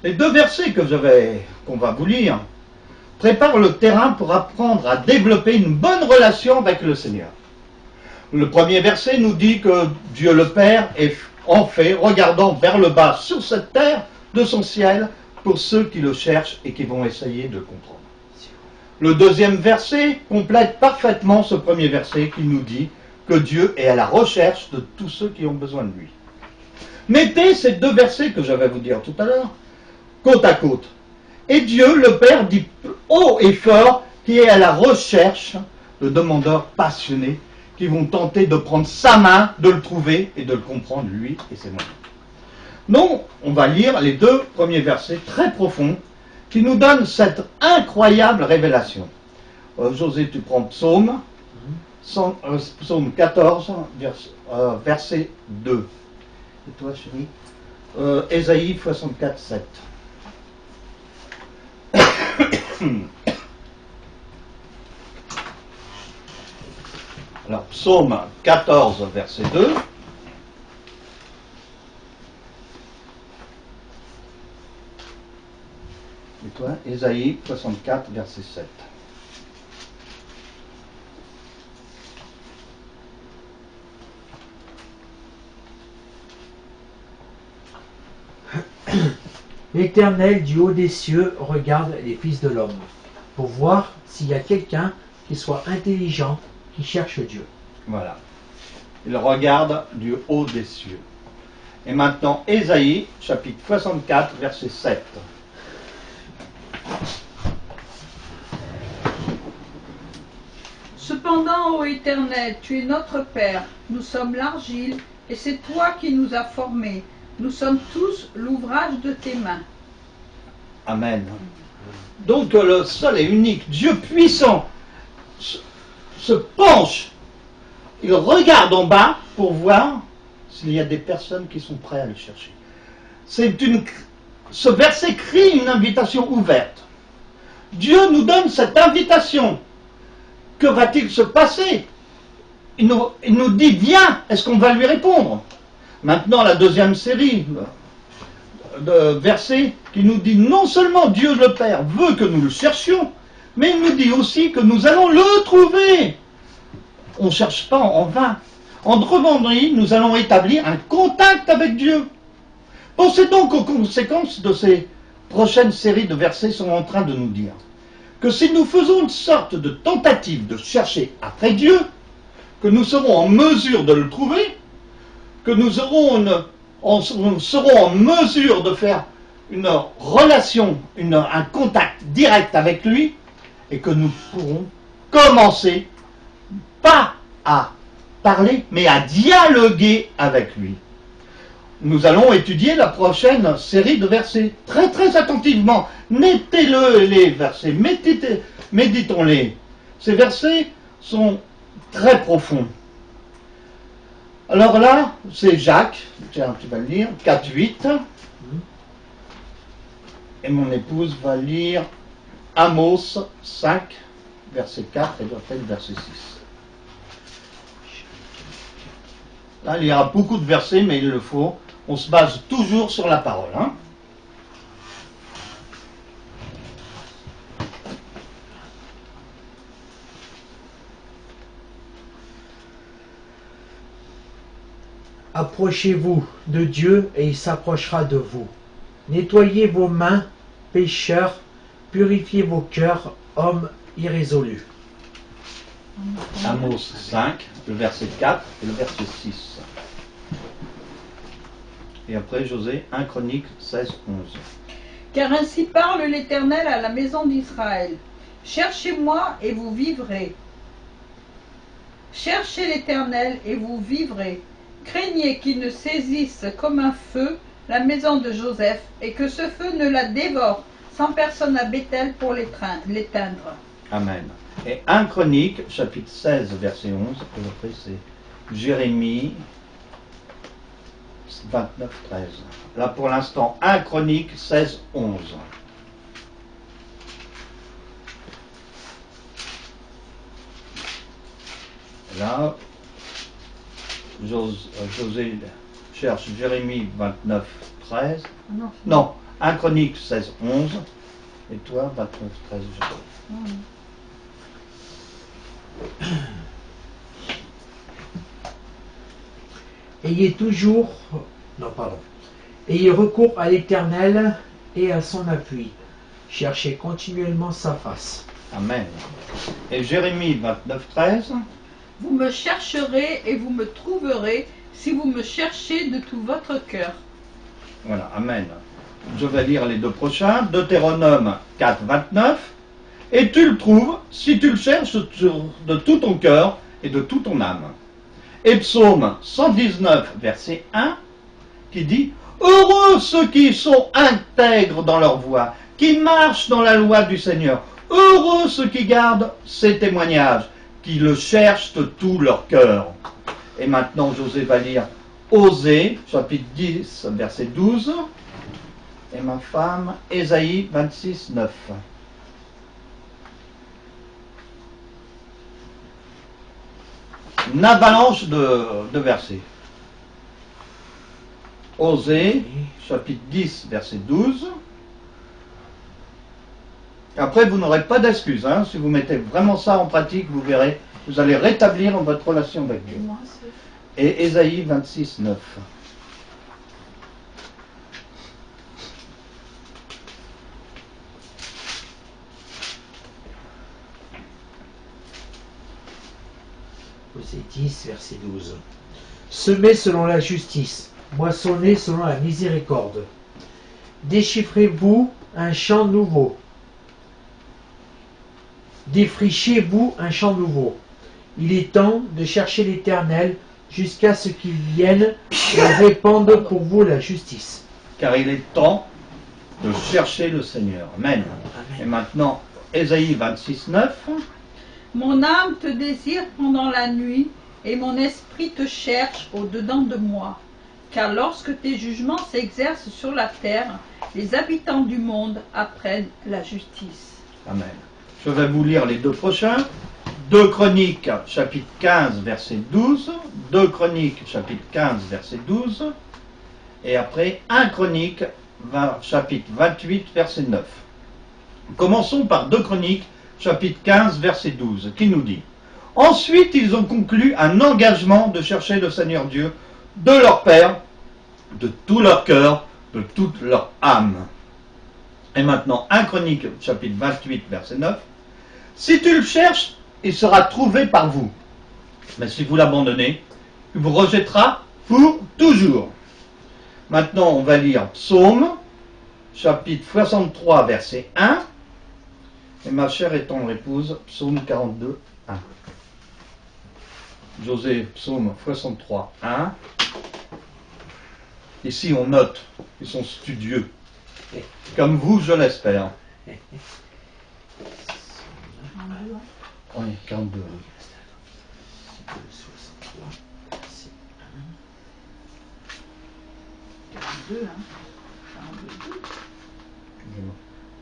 Les 2 versets qu'on va vous lire préparent le terrain pour apprendre à développer une bonne relation avec le Seigneur. Le premier verset nous dit que Dieu le Père est en fait regardant vers le bas sur cette terre de son ciel pour ceux qui le cherchent et qui vont essayer de comprendre. Le deuxième verset complète parfaitement ce premier verset qui nous dit que Dieu est à la recherche de tous ceux qui ont besoin de lui. Mettez ces 2 versets que je vais vous dire tout à l'heure côte à côte. Et Dieu, le Père, dit haut et fort qu'il est à la recherche de demandeurs passionnés qui vont tenter de prendre sa main, de le trouver et de le comprendre, lui et ses moyens. Donc, on va lire les 2 premiers versets très profonds qui nous donnent cette incroyable révélation. José, tu prends Psaume 14, verset 2. Et toi, chérie Ésaïe 64, 7. Alors, Psaume 14, verset 2. Et toi, Ésaïe 64, verset 7. L'Éternel du haut des cieux regarde les fils de l'homme, pour voir s'il y a quelqu'un qui soit intelligent, qui cherche Dieu. Voilà. Il regarde du haut des cieux. Et maintenant, Ésaïe, chapitre 64, verset 7. Cependant, ô Éternel, tu es notre Père, nous sommes l'argile, et c'est toi qui nous as formés. Nous sommes tous l'ouvrage de tes mains. Amen. Donc le seul et unique Dieu puissant se penche, il regarde en bas pour voir s'il y a des personnes qui sont prêtes à le chercher. Ce verset crie une invitation ouverte. Dieu nous donne cette invitation. Que va-t-il se passer? Il nous dit, viens, est-ce qu'on va lui répondre? Maintenant, la deuxième série de versets qui nous dit non seulement Dieu le Père veut que nous le cherchions, mais il nous dit aussi que nous allons le trouver. On ne cherche pas en vain. En revanche, nous allons établir un contact avec Dieu. Pensez donc aux conséquences de ces prochaines séries de versets sont en train de nous dire que si nous faisons une sorte de tentative de chercher après Dieu, que nous serons en mesure de le trouver, que nous serons en mesure de faire une relation, un contact direct avec lui, et que nous pourrons commencer, pas à parler, mais à dialoguer avec lui. Nous allons étudier la prochaine série de versets très très attentivement. Mettez-le les versets, méditons-les. Ces versets sont très profonds. Alors là, c'est Jacques, tiens, tu vas le lire, 4-8. Et mon épouse va lire Amos 5, verset 4 et Bethel, verset 6. Là, il y aura beaucoup de versets, mais il le faut. On se base toujours sur la parole. Hein. Approchez-vous de Dieu et il s'approchera de vous. Nettoyez vos mains, pécheurs, purifiez vos cœurs, hommes irrésolus. Amos 5, le verset 4 et le verset 6. Et après Josée, 1 Chronique 16, 11. Car ainsi parle l'Éternel à la maison d'Israël. Cherchez-moi et vous vivrez. Cherchez l'Éternel et vous vivrez. Craignez qu'il ne saisisse comme un feu la maison de Joseph et que ce feu ne la dévore sans personne à Béthel pour l'éteindre. Amen. Et 1 Chronique, chapitre 16, verset 11, et après c'est Jérémie 29, 13. Là pour l'instant, 1 Chronique 16, 11. Là, José cherche Jérémie 29, 13. Non, 1 Chronique 16, 11. Et toi, 29, 13. Ayez recours à l'Éternel et à son appui. Cherchez continuellement sa face. Amen. Et Jérémie 29, 13. Vous me chercherez et vous me trouverez si vous me cherchez de tout votre cœur. Voilà, amen. Je vais lire les deux prochains. Deutéronome 4, 29. Et tu le trouves si tu le cherches de tout ton cœur et de toute ton âme. Et Psaume 119, verset 1, qui dit « Heureux ceux qui sont intègres dans leur voie, qui marchent dans la loi du Seigneur. Heureux ceux qui gardent ses témoignages, qui le cherchent de tout leur cœur. » Et maintenant, José va lire Osée, chapitre 10, verset 12. Et ma femme, Ésaïe 26, 9. Une avalanche de versets. Osée, chapitre 10, verset 12. Après, vous n'aurez pas d'excuses. Hein. Si vous mettez vraiment ça en pratique, vous verrez, vous allez rétablir votre relation avec Dieu. Et Ésaïe 26, 9. Osée 10, verset 12. Semez selon la justice, moissonnez selon la miséricorde. Déchiffrez-vous un chant nouveau. Défrichez-vous un chant nouveau. Il est temps de chercher l'Éternel jusqu'à ce qu'il vienne et répande pour vous la justice. Car il est temps de chercher le Seigneur. Amen. Amen. Et maintenant, Ésaïe 26, 9. Mon âme te désire pendant la nuit, et mon esprit te cherche au-dedans de moi. Car lorsque tes jugements s'exercent sur la terre, les habitants du monde apprennent la justice. Amen. Je vais vous lire les deux prochains. 2 Chroniques, chapitre 15, verset 12. 2 Chroniques, chapitre 15, verset 12. Et après, 1 Chroniques, chapitre 28, verset 9. Commençons par 2 Chroniques, chapitre 15, verset 12, qui nous dit « Ensuite, ils ont conclu un engagement de chercher le Seigneur Dieu de leur Père, de tout leur cœur, de toute leur âme. » Et maintenant, 1 Chronique, chapitre 28, verset 9. « Si tu le cherches, il sera trouvé par vous. Mais si vous l'abandonnez, il vous rejettera pour toujours. » Maintenant, on va lire Psaume, chapitre 63, verset 1. Et ma chère et tendre épouse, Psaume 42, 1. José, Psaume 63, 1. Ici, on note, ils sont studieux. Comme vous, je l'espère. Oui, 42.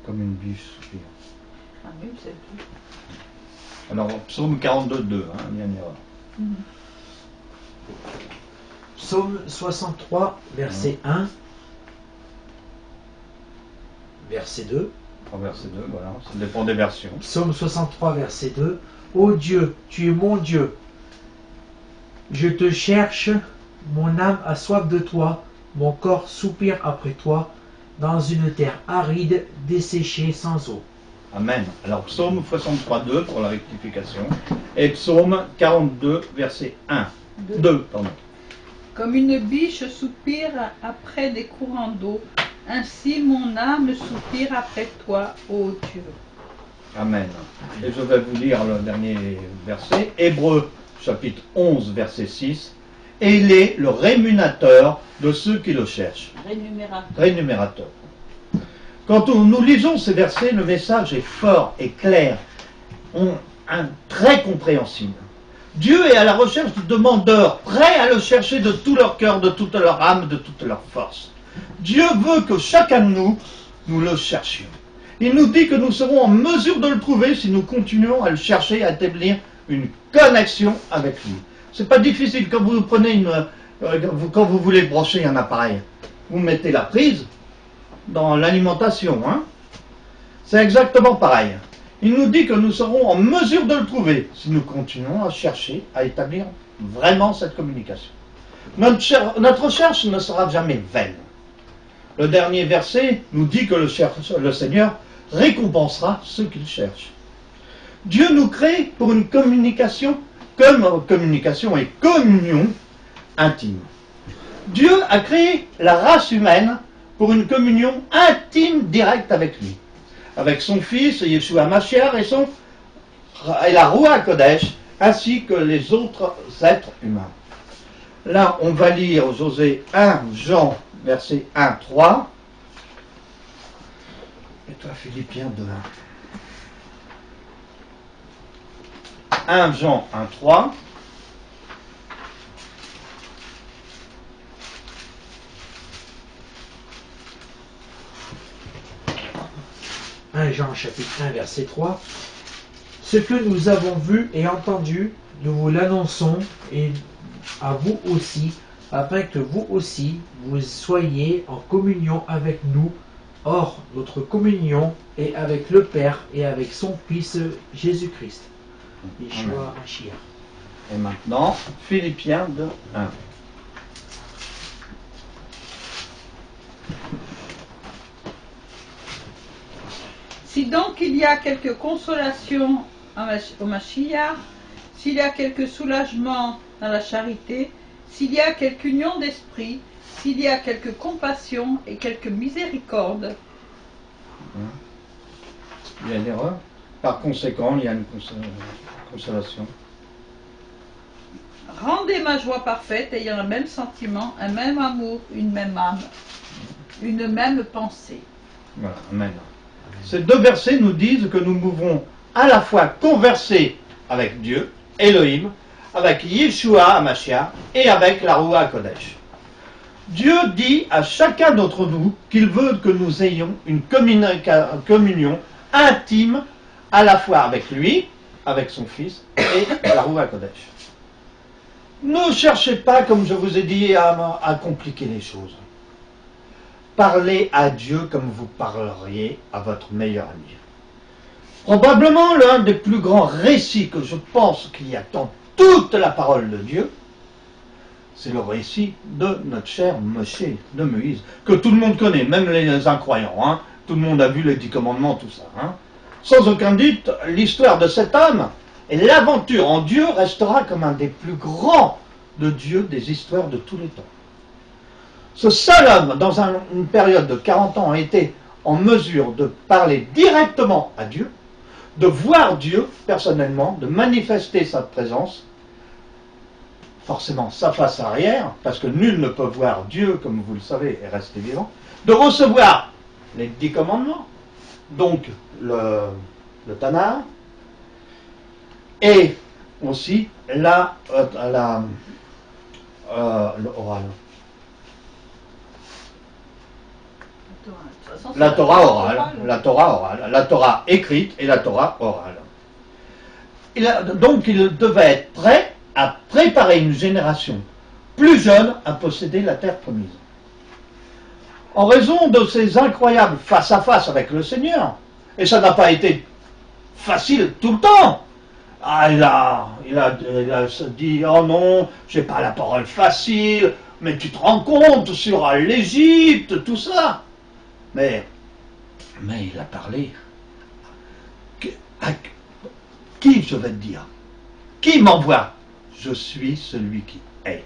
Comme une biche soupire. Alors, psaume 42, 2, hein, il y a une erreur. Psaume 63, verset 1, verset 2. Verset 2, voilà, ça dépend des versions. Psaume 63, verset 2. Ô Dieu, tu es mon Dieu. Je te cherche Mon âme a soif de toi, mon corps soupire après toi, dans une terre aride, desséchée sans eau. Amen. Alors, psaume 63.2 pour la rectification, et psaume 42, verset 1. 2, pardon. Comme une biche soupire après des courants d'eau, ainsi mon âme soupire après toi, ô Dieu. Amen. Et je vais vous lire le dernier verset, Hébreux chapitre 11, verset 6. Et il est le rémunérateur de ceux qui le cherchent. Rémunérateur. Quand nous lisons ces versets, le message est fort et clair, très compréhensible. Dieu est à la recherche de demandeurs, prêts à le chercher de tout leur cœur, de toute leur âme, de toute leur force. Dieu veut que chacun de nous le cherchions. Il nous dit que nous serons en mesure de le trouver si nous continuons à le chercher, à établir une connexion avec lui. C'est pas difficile. Quand vous prenez quand vous voulez brancher un appareil, vous mettez la prise dans l'alimentation. C'est exactement pareil. Il nous dit que nous serons en mesure de le trouver si nous continuons à chercher, à établir vraiment cette communication. Notre recherche ne sera jamais vaine. Le dernier verset nous dit que le Seigneur récompensera ceux qu'il cherche. Dieu nous crée pour une communication et communion intime. Dieu a créé la race humaine pour une communion intime directe avec lui, avec son Fils, Yeshua Mashiach, et la Roua Kodesh, ainsi que les autres êtres humains. Là, on va lire Josée 1, Jean, verset 1, 3. Et toi, Philippiens 2. 1 Jean 1, 3. « 1 Jean chapitre 1 verset 3. Ce que nous avons vu et entendu, nous vous l'annonçons et à vous aussi, afin que vous aussi, vous soyez en communion avec nous. Or, notre communion est avec le Père et avec son Fils Jésus-Christ. Yeshua Mashiach. Et maintenant, Philippiens 2, 1. Si donc il y a quelque consolation au Mashiach, s'il y a quelque soulagement dans la charité, s'il y a quelque union d'esprit, s'il y a quelque compassion et quelque miséricorde. Il y a une erreur. Par conséquent, il y a une consolation. Rendez ma joie parfaite, ayant le même sentiment, un même amour, une même âme, une même pensée. Voilà, amen. Ces deux versets nous disent que nous pouvons à la fois converser avec Dieu, Elohim, avec Yeshua HaMashiach et avec la Roua Kodesh. Dieu dit à chacun d'entre nous qu'il veut que nous ayons une communion intime à la fois avec lui, avec son Fils et la Roua Kodesh. Ne cherchez pas, comme je vous ai dit, à compliquer les choses. Parlez à Dieu comme vous parleriez à votre meilleur ami. Probablement l'un des plus grands récits que je pense qu'il y a dans toute la parole de Dieu, c'est le récit de notre cher Moshe, de Moïse, que tout le monde connaît, même les incroyants. Tout le monde a vu les 10 commandements, tout ça. Sans aucun doute, l'histoire de cet homme et l'aventure en Dieu restera comme un des plus grands de Dieu des histoires de tous les temps. Ce seul homme, dans une période de 40 ans, a été en mesure de parler directement à Dieu, de voir Dieu personnellement, de manifester sa présence, forcément sa face arrière, parce que nul ne peut voir Dieu, comme vous le savez, et rester vivant, de recevoir les 10 commandements, donc le Tanakh, et aussi l'oral. La Torah orale, la Torah écrite et la Torah orale. Donc il devait être prêt à préparer une génération plus jeune à posséder la terre promise. En raison de ces incroyables face-à-face avec le Seigneur, et ça n'a pas été facile tout le temps, il a dit, oh non, j'ai pas la parole facile, mais tu te rends compte sur l'Égypte, tout ça. Mais il a parlé. À qui je vais te dire? Qui m'envoie? Je suis celui qui est.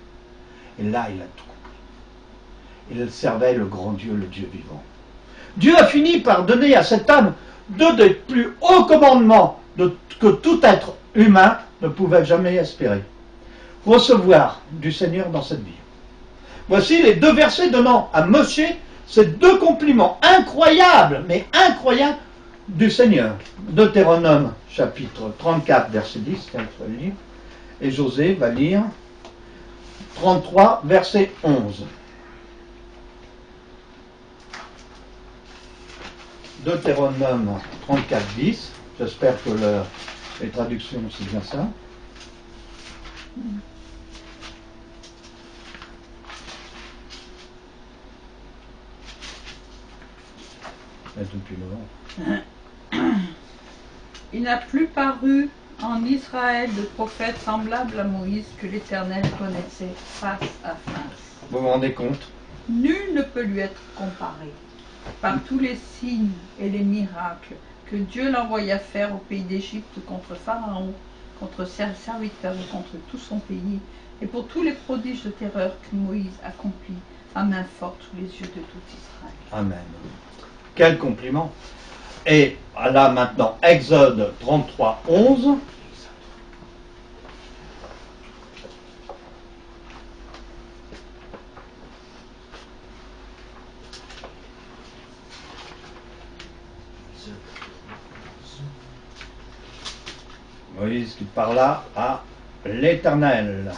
Et là, il a tout compris. Il servait le grand Dieu, le Dieu vivant. Dieu a fini par donner à cet homme deux des plus hauts commandements que tout être humain ne pouvait jamais espérer. Recevoir du Seigneur dans cette vie. Voici les deux versets donnant à Moshe ces deux compliments incroyables, mais incroyables, du Seigneur. Deutéronome chapitre 34 verset 10, tiens, je vais le lire, et José va lire 33 verset 11. Deutéronome 34 10, j'espère que les traductions c'est bien ça. Depuis longtemps. Il n'a plus paru en Israël de prophète semblable à Moïse que l'Éternel connaissait face à face. Vous vous rendez compte? Nul ne peut lui être comparé. Par tous les signes et les miracles que Dieu l'envoya faire au pays d'Égypte contre Pharaon, contre ses serviteurs et contre tout son pays, et pour tous les prodiges de terreur que Moïse accomplit à main forte sous les yeux de tout Israël. Amen. Quel compliment. Et là maintenant, Exode 33, 11. Moïse qui parla à l'Éternel.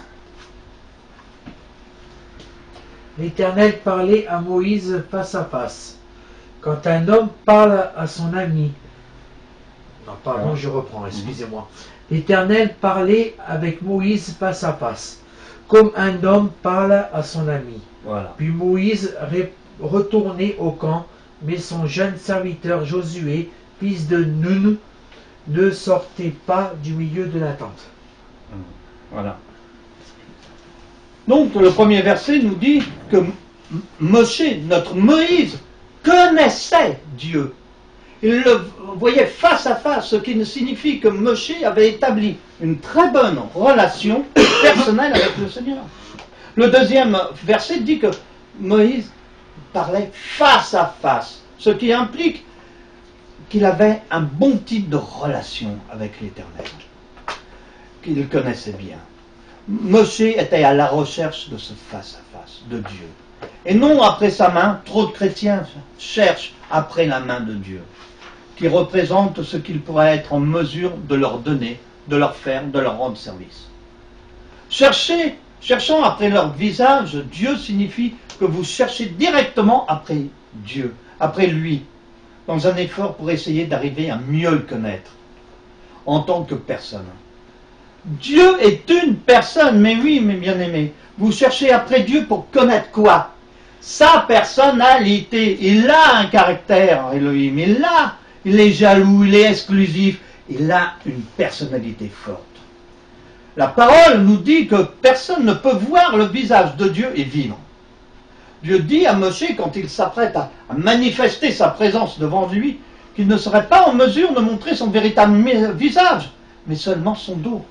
L'Éternel parlait à Moïse face à face. Quand un homme parle à son ami, non, pardon, je reprends, excusez-moi. L'Éternel parlait avec Moïse face à face, comme un homme parle à son ami. Voilà. Puis Moïse retournait au camp, mais son jeune serviteur Josué, fils de Nun, ne sortait pas du milieu de la tente. Voilà. Donc le premier verset nous dit que Moshe, notre Moïse, connaissait Dieu. Il le voyait face à face, ce qui signifie que Moshe avait établi une très bonne relation personnelle avec le Seigneur. Le deuxième verset dit que Moïse parlait face à face, ce qui implique qu'il avait un bon type de relation avec l'Éternel, qu'il connaissait bien. Moshe était à la recherche de ce face à face de Dieu. Et non après sa main. Trop de chrétiens cherchent après la main de Dieu, qui représente ce qu'il pourrait être en mesure de leur donner, de leur faire, de leur rendre service. Cherchant après leur visage, Dieu signifie que vous cherchez directement après Dieu, après lui, dans un effort pour essayer d'arriver à mieux le connaître, en tant que personne. Dieu est une personne, mais oui, mes bien-aimés, vous cherchez après Dieu pour connaître quoi? Sa personnalité. Il a un caractère, Elohim, il est jaloux, il est exclusif, il a une personnalité forte. La parole nous dit que personne ne peut voir le visage de Dieu et vivre. Dieu dit à Moshe, quand il s'apprête à manifester sa présence devant lui, qu'il ne serait pas en mesure de montrer son véritable visage, mais seulement son dos.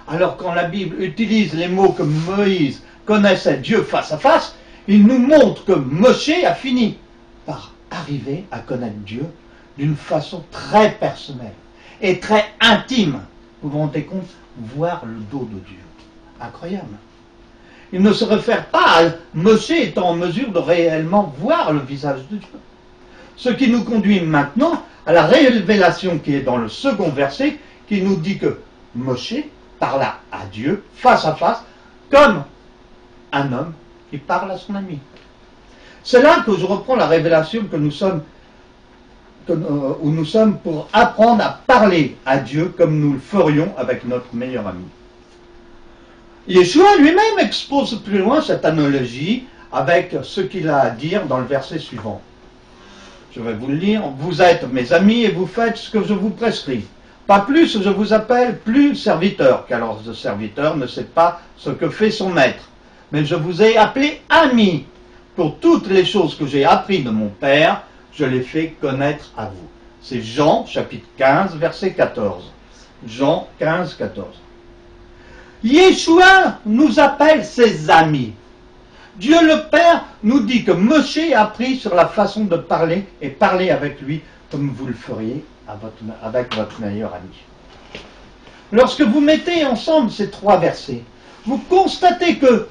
Alors quand la Bible utilise les mots que Moïse connaissait Dieu face à face, il nous montre que Moshe a fini par arriver à connaître Dieu d'une façon très personnelle et très intime. Vous vous rendez compte? Voir le dos de Dieu. Incroyable. Il ne se réfère pas à Moshe étant en mesure de réellement voir le visage de Dieu. Ce qui nous conduit maintenant à la révélation qui est dans le second verset, qui nous dit que Moshe parla à Dieu face à face, comme un homme qui parle à son ami. C'est là que je reprends la révélation que nous sommes, où nous sommes pour apprendre à parler à Dieu comme nous le ferions avec notre meilleur ami. Yeshua lui-même expose plus loin cette analogie avec ce qu'il a à dire dans le verset suivant. Je vais vous le lire. Vous êtes mes amis et vous faites ce que je vous prescris. Pas plus je vous appelle plus serviteur, car le serviteur ne sait pas ce que fait son maître. Mais je vous ai appelé ami. Pour toutes les choses que j'ai apprises de mon Père, je les fais connaître à vous. C'est Jean, chapitre 15, verset 14. Jean 15, 14. Yeshua nous appelle ses amis. Dieu le Père nous dit que Moshe a appris sur la façon de parler et parler avec lui comme vous le feriez avec votre meilleur ami. Lorsque vous mettez ensemble ces trois versets, vous constatez que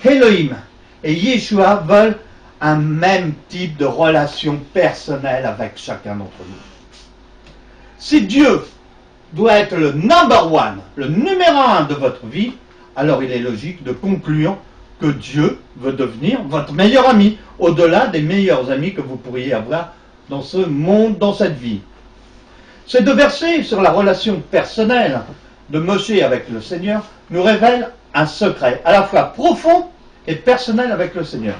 Elohim et Yeshua veulent un même type de relation personnelle avec chacun d'entre nous. Si Dieu doit être le number one, le numéro un de votre vie, alors il est logique de conclure que Dieu veut devenir votre meilleur ami, au-delà des meilleurs amis que vous pourriez avoir dans ce monde, dans cette vie. Ces deux versets sur la relation personnelle de Moshe avec le Seigneur nous révèlent un secret, à la fois profond et personnel avec le Seigneur.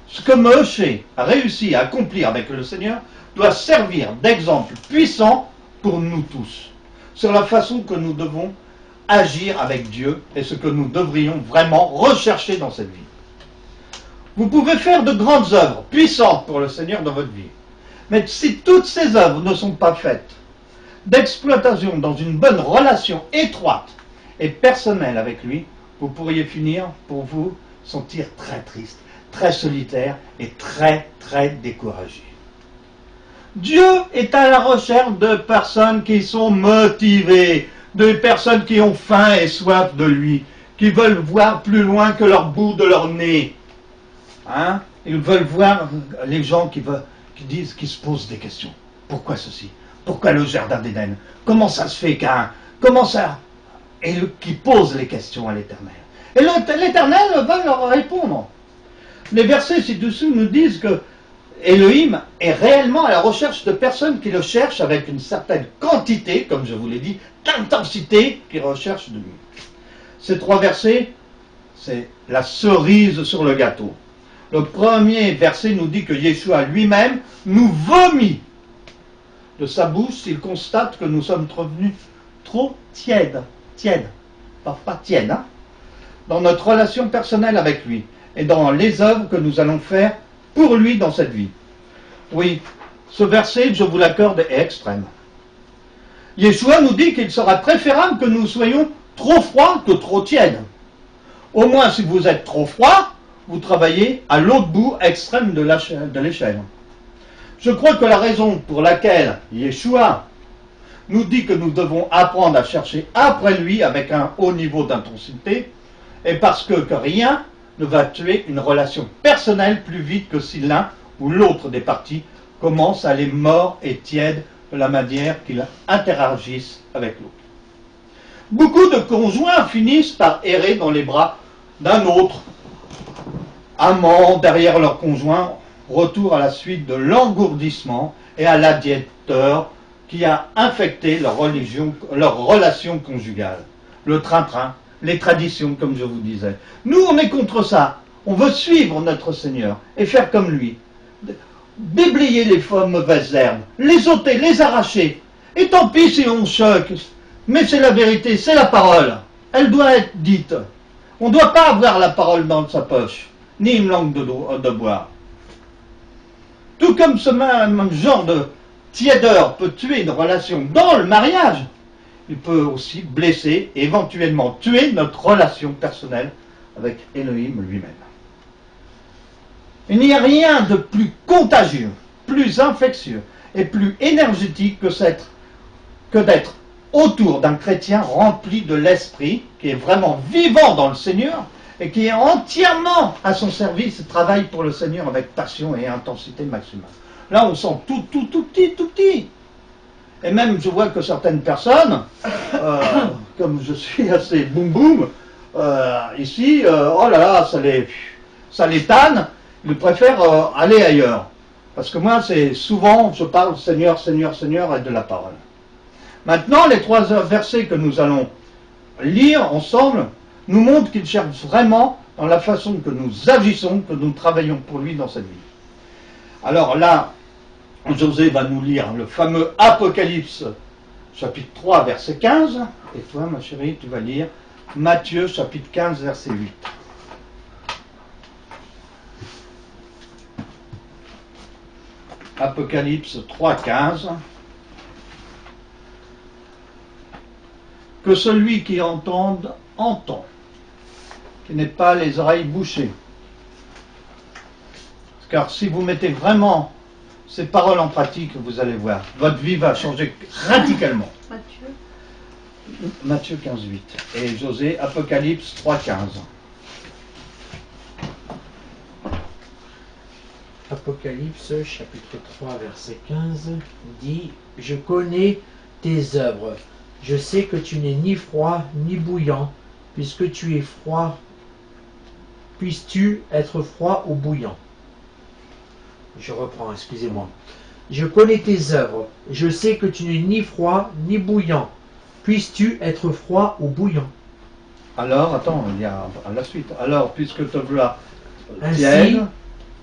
Ce que Moshe a réussi à accomplir avec le Seigneur doit servir d'exemple puissant pour nous tous, sur la façon que nous devons agir avec Dieu et ce que nous devrions vraiment rechercher dans cette vie. Vous pouvez faire de grandes œuvres puissantes pour le Seigneur dans votre vie, mais si toutes ces œuvres ne sont pas faites d'exploitation dans une bonne relation étroite et personnelle avec lui, vous pourriez finir pour vous sentir très triste, très solitaire et très découragé. Dieu est à la recherche de personnes qui sont motivées, de personnes qui ont faim et soif de lui, qui veulent voir plus loin que leur bout de leur nez. Hein? Ils veulent voir les gens qui se posent des questions. Pourquoi ceci? Pourquoi le jardin d'Éden? Comment ça se fait qu'un... Comment ça? Et qui posent les questions à l'Éternel. Et l'Éternel va leur répondre. Les versets ci-dessous nous disent que Elohim est réellement à la recherche de personnes qui le cherchent avec une certaine quantité, comme je vous l'ai dit, d'intensité qu'ils recherchent de lui. Ces trois versets, c'est la cerise sur le gâteau. Le premier verset nous dit que Yeshua lui-même nous vomit de sa bouche s'il constate que nous sommes devenus trop tièdes, pas tièdes, hein, dans notre relation personnelle avec lui et dans les œuvres que nous allons faire pour lui dans cette vie. Oui, ce verset, je vous l'accorde, est extrême. Yeshua nous dit qu'il sera préférable que nous soyons trop froids que trop tièdes. Au moins, si vous êtes trop froid, vous travaillez à l'autre bout extrême de l'échelle. Je crois que la raison pour laquelle Yeshua nous dit que nous devons apprendre à chercher après lui avec un haut niveau d'intensité est parce que rien ne va tuer une relation personnelle plus vite que si l'un ou l'autre des parties commence à aller mort et tiède de la manière qu'ils interagissent avec l'autre. Beaucoup de conjoints finissent par errer dans les bras d'un autre amant derrière leur conjoint, retour à la suite de l'engourdissement et à l'addiecteur qui a infecté leur relation conjugale. Le train-train, les traditions, comme je vous disais. Nous, on est contre ça. On veut suivre notre Seigneur et faire comme lui. Déblayer les mauvaises herbes, les ôter, les arracher. Et tant pis si on choque. Mais c'est la vérité, c'est la parole. Elle doit être dite. On ne doit pas avoir la parole dans sa poche, ni une langue de bois. Tout comme ce même genre de tiédeur peut tuer une relation dans le mariage, il peut aussi blesser et éventuellement tuer notre relation personnelle avec Elohim lui-même. Il n'y a rien de plus contagieux, plus infectieux et plus énergétique que d'être autour d'un chrétien rempli de l'esprit, qui est vraiment vivant dans le Seigneur et qui est entièrement à son service et travaille pour le Seigneur avec passion et intensité maximale. Là, on sent tout petit. Et même, je vois que certaines personnes, comme je suis assez boum ici, oh là là, ça les tanne, ils préfèrent aller ailleurs. Parce que moi, c'est souvent, je parle Seigneur, Seigneur, Seigneur et de la parole. Maintenant, les trois versets que nous allons lire ensemble nous montrent qu'il cherche vraiment dans la façon que nous agissons, que nous travaillons pour lui dans cette vie. Alors là, José va nous lire le fameux Apocalypse, chapitre 3, verset 15. Et toi, ma chérie, tu vas lire Matthieu, chapitre 15, verset 8. Apocalypse 3, 15. Que celui qui entende, entend. Qui n'ait pas les oreilles bouchées. Car si vous mettez vraiment ces paroles en pratique, vous allez voir, votre vie va changer radicalement. Matthieu 15, 8. Et José, Apocalypse 3, 15. Apocalypse, chapitre 3, verset 15, dit « Je connais tes œuvres. Je sais que tu n'es ni froid ni bouillant, puisque tu es froid. Puisses-tu être froid ou bouillant ?» Je reprends, excusez-moi. « Je connais tes œuvres. Je sais que tu n'es ni froid ni bouillant. Puisses-tu être froid ou bouillant ?» Alors, attends, il y a la suite. Alors, puisque te voilà Ainsi, tiède,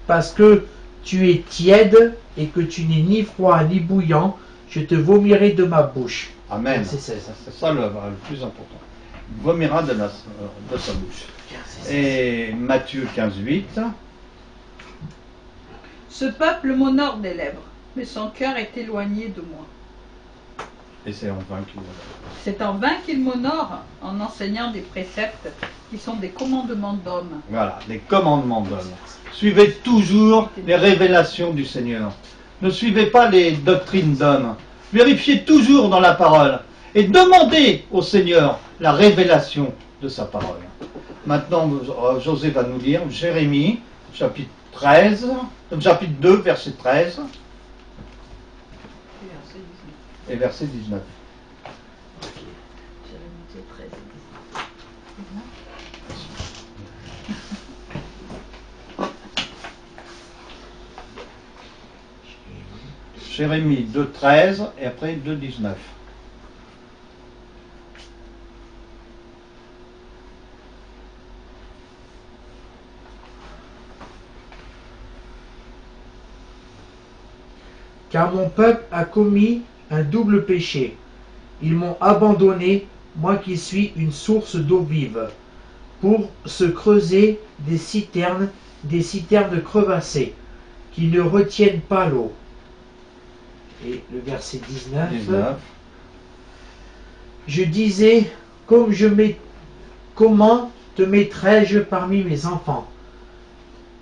parce que tu es tiède et que tu n'es ni froid ni bouillant, je te vomirai de ma bouche. Amen. Verset 16. C'est ça le plus important. Il vomira de sa bouche. Et Matthieu 15, 8. Ce peuple m'honore des lèvres, mais son cœur est éloigné de moi. Et c'est en vain qu'il C'est en vain qu'il m'honore en enseignant des préceptes qui sont des commandements d'hommes. Voilà, les commandements d'homme. Suivez toujours les révélations du Seigneur. Ne suivez pas les doctrines d'hommes. Vérifiez toujours dans la parole et demandez au Seigneur la révélation de sa parole. Maintenant, José va nous lire Jérémie, chapitre 13, chapitre 2, verset 13 et verset 19. Jérémie 2, 13 et après 2, 19. Car mon peuple a commis un double péché. Ils m'ont abandonné, moi qui suis une source d'eau vive, pour se creuser des citernes crevassées, qui ne retiennent pas l'eau. Et le verset 19. Je disais, comment te mettrai-je parmi mes enfants,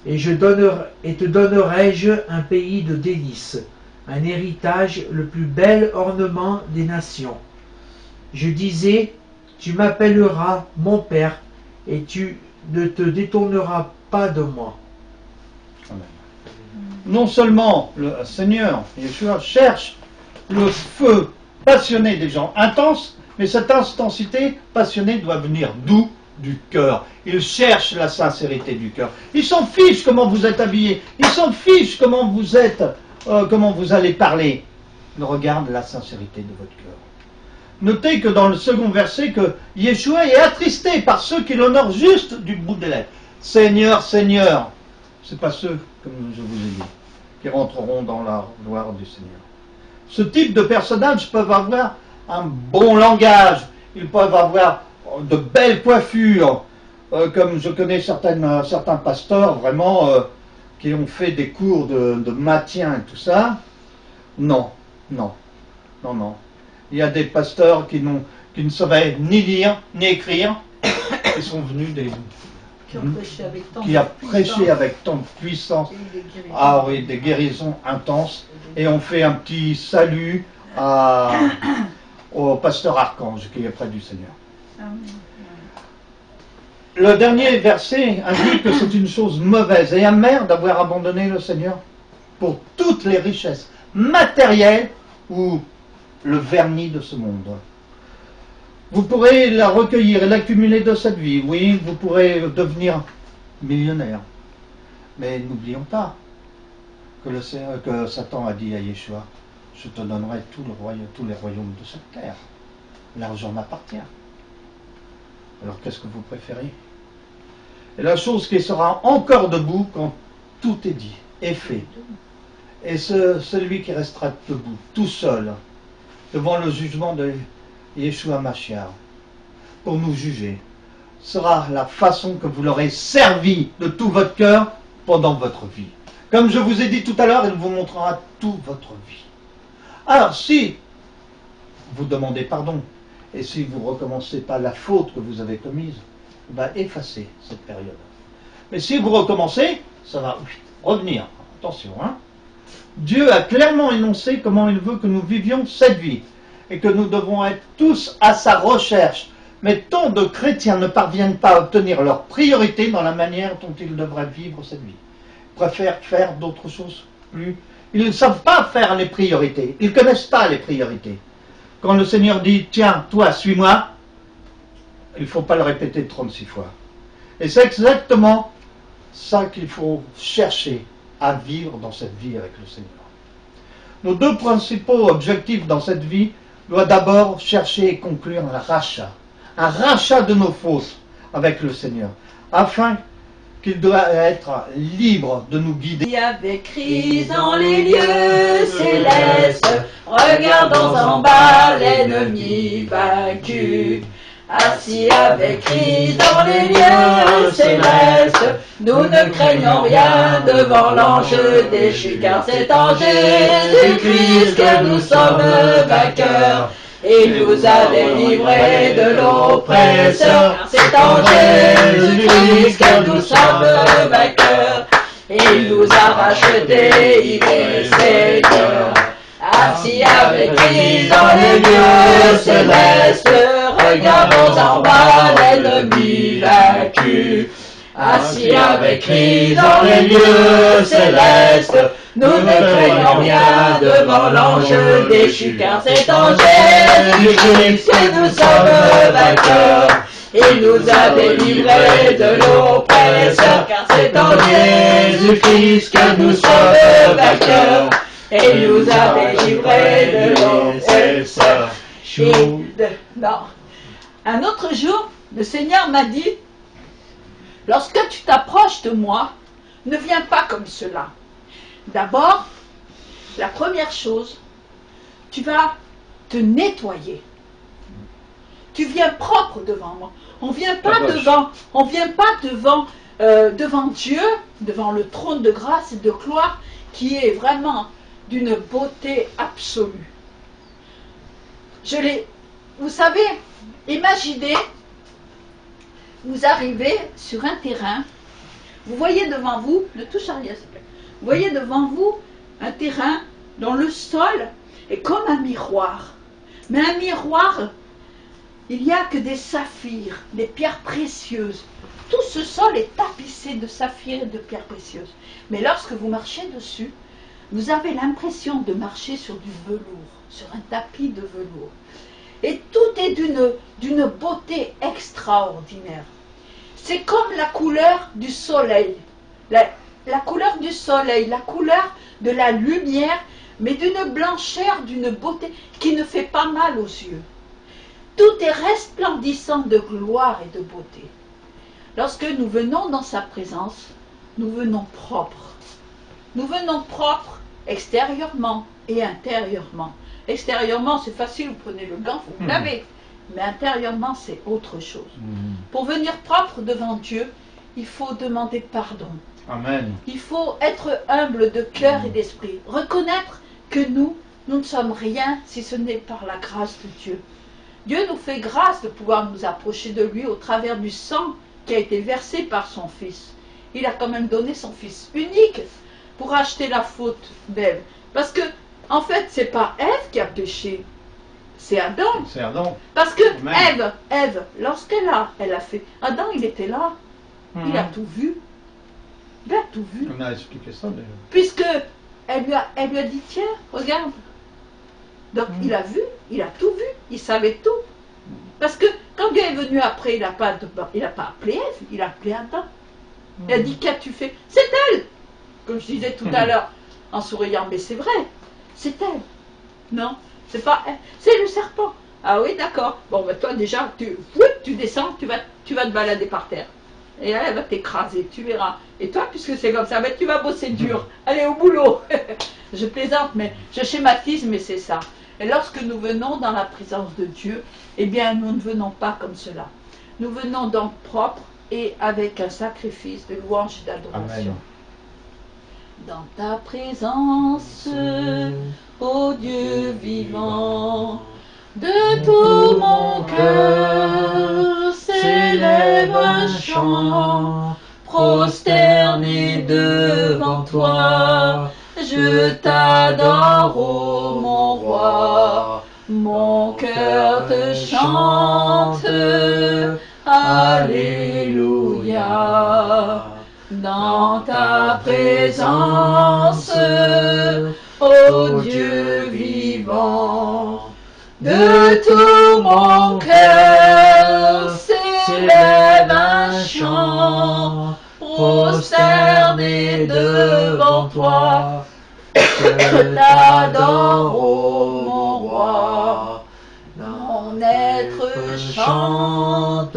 et te donnerai-je un pays de délices, un héritage, le plus bel ornement des nations. Je disais, tu m'appelleras mon Père, et tu ne te détourneras pas de moi. Amen. Non seulement le Seigneur, Yeshua, cherche le feu passionné des gens intenses, mais cette intensité passionnée doit venir d'où? Du cœur. Il cherche la sincérité du cœur. Il s'en fiche comment vous êtes habillé. Il s'en fiche comment vous êtes, comment vous allez parler. Il regarde la sincérité de votre cœur. Notez que dans le second verset, que Yeshua est attristé par ceux qui l'honorent juste du bout des lèvres. Seigneur, Seigneur. Ce n'est pas ceux, comme je vous ai dit, qui rentreront dans la gloire du Seigneur. Ce type de personnages peuvent avoir un bon langage. Ils peuvent avoir de belles coiffures, comme je connais certains pasteurs vraiment qui ont fait des cours de maintien et tout ça. Non. Il y a des pasteurs qui ne savaient ni lire ni écrire, qui sont venus qui a prêché avec tant de puissance, des guérisons intenses, et on fait un petit salut au pasteur Archange qui est près du Seigneur. Le dernier verset indique que c'est une chose mauvaise et amère d'avoir abandonné le Seigneur pour toutes les richesses matérielles ou le vernis de ce monde. Vous pourrez la recueillir et l'accumuler de cette vie. Oui, vous pourrez devenir millionnaire. Mais n'oublions pas que Satan a dit à Yeshua, je te donnerai tous les royaumes de cette terre. L'argent m'appartient. Alors qu'est-ce que vous préférez? Et la chose qui sera encore debout quand tout est dit et fait, Et celui qui restera debout, tout seul, devant le jugement de Yeshua Mashiach, pour nous juger, sera la façon que vous l'aurez servi de tout votre cœur pendant votre vie. Comme je vous ai dit tout à l'heure, il vous montrera toute votre vie. Alors, si vous demandez pardon, et si vous ne recommencez pas la faute que vous avez commise, il va effacer cette période. Mais si vous recommencez, ça va revenir. Attention, hein. Dieu a clairement énoncé comment il veut que nous vivions cette vie, et que nous devons être tous à sa recherche. Mais tant de chrétiens ne parviennent pas à obtenir leur priorité dans la manière dont ils devraient vivre cette vie. Ils préfèrent faire d'autres choses plus. Ils ne savent pas faire les priorités. Ils ne connaissent pas les priorités. Quand le Seigneur dit, tiens, toi, suis-moi, il ne faut pas le répéter 36 fois. Et c'est exactement ça qu'il faut chercher à vivre dans cette vie avec le Seigneur. Nos deux principaux objectifs dans cette vie doivent d'abord chercher et conclure un rachat de nos fautes avec le Seigneur, afin qu'il doit être libre de nous guider. Il y avait Christ dans les lieux célestes, regardons en bas l'ennemi vaincu. Assis avec Christ dans les lieux célestes, nous ne craignons rien devant l'ange déchu, car c'est en Jésus-Christ que nous sommes vainqueurs. Il nous a délivrés de l'oppresseur, car c'est en Jésus-Christ que nous sommes vainqueurs. Il nous a rachetés, il est Seigneur. Assis avec Christ dans les lieux célestes, regardons en bas l'ennemi vaincu. Assis avec Christ dans les lieux célestes, nous ne craignons rien devant l'ange déchu, car c'est en Jésus-Christ que nous sommes vainqueurs. Il nous a délivrés de l'oppresseur, car c'est en Jésus-Christ que nous sommes vainqueurs. Et il nous a délivrés de l'oppresseur. Non. Un autre jour, le Seigneur m'a dit, lorsque tu t'approches de moi, ne viens pas comme cela. D'abord, la première chose, tu vas te nettoyer. Tu viens propre devant moi. On vient pas devant Dieu, devant le trône de grâce et de gloire, qui est vraiment d'une beauté absolue. Vous savez, imaginez, vous arrivez sur un terrain, vous voyez devant vous, ne touche à rien s'il vous plaît, vous voyez devant vous un terrain dont le sol est comme un miroir. Mais un miroir, il n'y a que des saphirs, des pierres précieuses. Tout ce sol est tapissé de saphirs et de pierres précieuses. Mais lorsque vous marchez dessus, vous avez l'impression de marcher sur du velours, sur un tapis de velours. Et tout est d'une beauté extraordinaire. C'est comme la couleur du soleil. La couleur du soleil, la couleur de la lumière, mais d'une blancheur, d'une beauté qui ne fait pas mal aux yeux. Tout est resplendissant de gloire et de beauté. Lorsque nous venons dans sa présence, nous venons propres. Nous venons propres extérieurement et intérieurement. Extérieurement, c'est facile, vous prenez le gant, vous lavez. Mais intérieurement, c'est autre chose. Pour venir propre devant Dieu, il faut demander pardon. Amen. Il faut être humble de cœur et d'esprit. Reconnaître que nous ne sommes rien si ce n'est par la grâce de Dieu. Dieu nous fait grâce de pouvoir nous approcher de lui au travers du sang qui a été versé par son Fils. Il a quand même donné son Fils unique pour acheter la faute d'Ève. Parce que, en fait, c'est pas Ève qui a péché, c'est Adam. C'est Adam. Parce que Ève, lorsqu'elle a fait, Adam, il était là, il a tout vu. Il a tout vu. On a expliqué ça d'ailleurs. Puisque elle lui a dit, tiens, regarde. Donc il a vu, il a tout vu, il savait tout. Parce que quand Dieu est venu après, il n'a pas appelé Ève, il a appelé Adam. Il a dit, qu'as-tu fait? C'est elle. Comme je disais tout à l'heure, en souriant, mais c'est vrai, c'est elle. Non, c'est pas elle, c'est le serpent. Ah oui, d'accord. Bon, ben toi déjà, tu descends, tu vas te balader par terre. Et elle va t'écraser, tu verras. Et toi, puisque c'est comme ça, ben, tu vas bosser dur. Allez au boulot. Je plaisante, mais je schématise, mais c'est ça. Et lorsque nous venons dans la présence de Dieu, eh bien, nous ne venons pas comme cela. Nous venons donc propres et avec un sacrifice de louange et d'adoration. Dans ta présence, ô Dieu vivant, de tout mon cœur s'élève un chant, prosterné devant toi, je t'adore, ô mon roi, mon cœur te chante, Alléluia. Dans ta présence, ô Dieu vivant, de tout mon cœur s'élève un chant, prosterné devant toi, je t'adore, ô mon roi, mon être chante,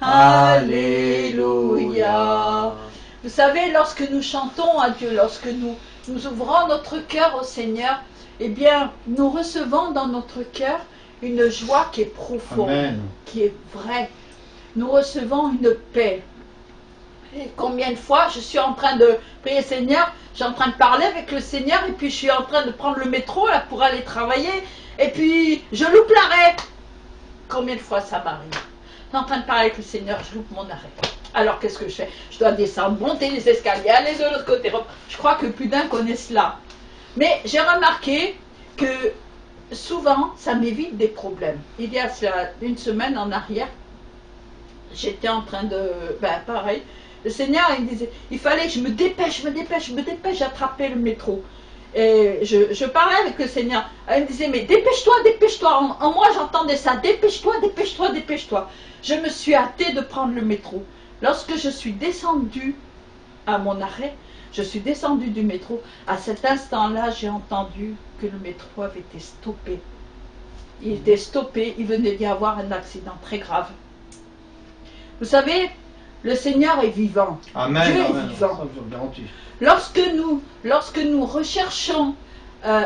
Alléluia. Vous savez, lorsque nous chantons à Dieu, lorsque nous ouvrons notre cœur au Seigneur, eh bien, nous recevons dans notre cœur une joie qui est profonde, Amen, qui est vraie. Nous recevons une paix. Et combien de fois je suis en train de prier le Seigneur, je suis en train de parler avec le Seigneur, et puis je suis en train de prendre le métro là, pour aller travailler, et puis je loupe l'arrêt. Combien de fois ça m'arrive? Je suis en train de parler avec le Seigneur, je loupe mon arrêt. Alors qu'est-ce que je fais? Je dois descendre, monter les escaliers, aller de l'autre côté. Je crois que plus d'un connaît cela. Mais j'ai remarqué que souvent, ça m'évite des problèmes. Il y a une semaine en arrière, j'étais en train de... pareil, le Seigneur, il me disait, il fallait que je me dépêche, j'attrapais le métro. Et je parlais avec le Seigneur. Elle me disait, mais dépêche-toi, dépêche-toi. En moi, j'entendais ça, dépêche-toi, dépêche-toi, dépêche-toi. Je me suis hâtée de prendre le métro. Lorsque je suis descendue à mon arrêt, je suis descendue du métro. À cet instant-là, j'ai entendu que le métro avait été stoppé. Il était stoppé, il venait d'y avoir un accident très grave. Vous savez, le Seigneur est vivant. Amen, Dieu amen, est vivant. Ça, Lorsque nous recherchons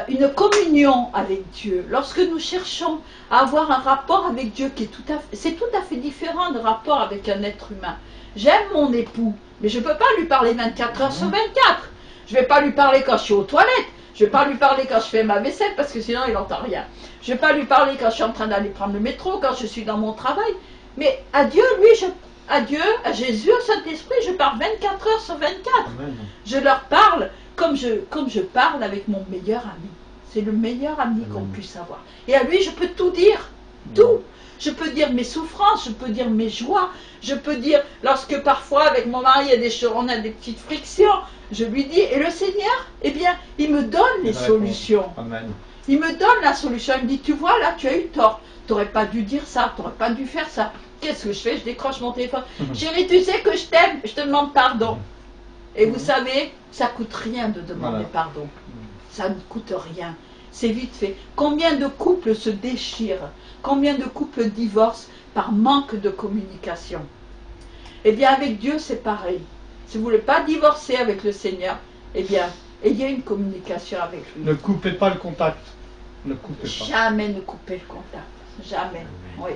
une communion avec Dieu, lorsque nous cherchons à avoir un rapport avec Dieu qui est tout à fait différent de rapport avec un être humain. J'aime mon époux, mais je ne peux pas lui parler 24 heures sur 24. Je ne vais pas lui parler quand je suis aux toilettes. Je ne vais pas lui parler quand je fais ma vaisselle parce que sinon il n'entend rien. Je ne vais pas lui parler quand je suis en train d'aller prendre le métro, quand je suis dans mon travail. Mais à Dieu, à Jésus, au Saint-Esprit, je parle 24 heures sur 24. Amen. Je leur parle comme je parle avec mon meilleur ami. C'est le meilleur ami qu'on puisse avoir. Et à lui, je peux tout dire. Tout. Je peux dire mes souffrances, je peux dire mes joies. Je peux dire, lorsque parfois avec mon mari, on a des petites frictions, je lui dis, et le Seigneur, eh bien, il me donne les solutions. Amen. Il me donne la solution. Il me dit, tu vois, là, tu as eu tort. Tu n'aurais pas dû dire ça, tu n'aurais pas dû faire ça. Qu'est-ce que je fais? Je décroche mon téléphone. Chérie, tu sais que je t'aime, je te demande pardon. Et vous savez, ça ne coûte rien de demander pardon. Ça ne coûte rien. C'est vite fait. Combien de couples se déchirent? Combien de couples divorcent par manque de communication? Eh bien, avec Dieu, c'est pareil. Si vous ne voulez pas divorcer avec le Seigneur, eh bien, ayez une communication avec lui. Ne coupez pas le contact. Ne coupez pas. Jamais ne coupez le contact. Jamais. Oui.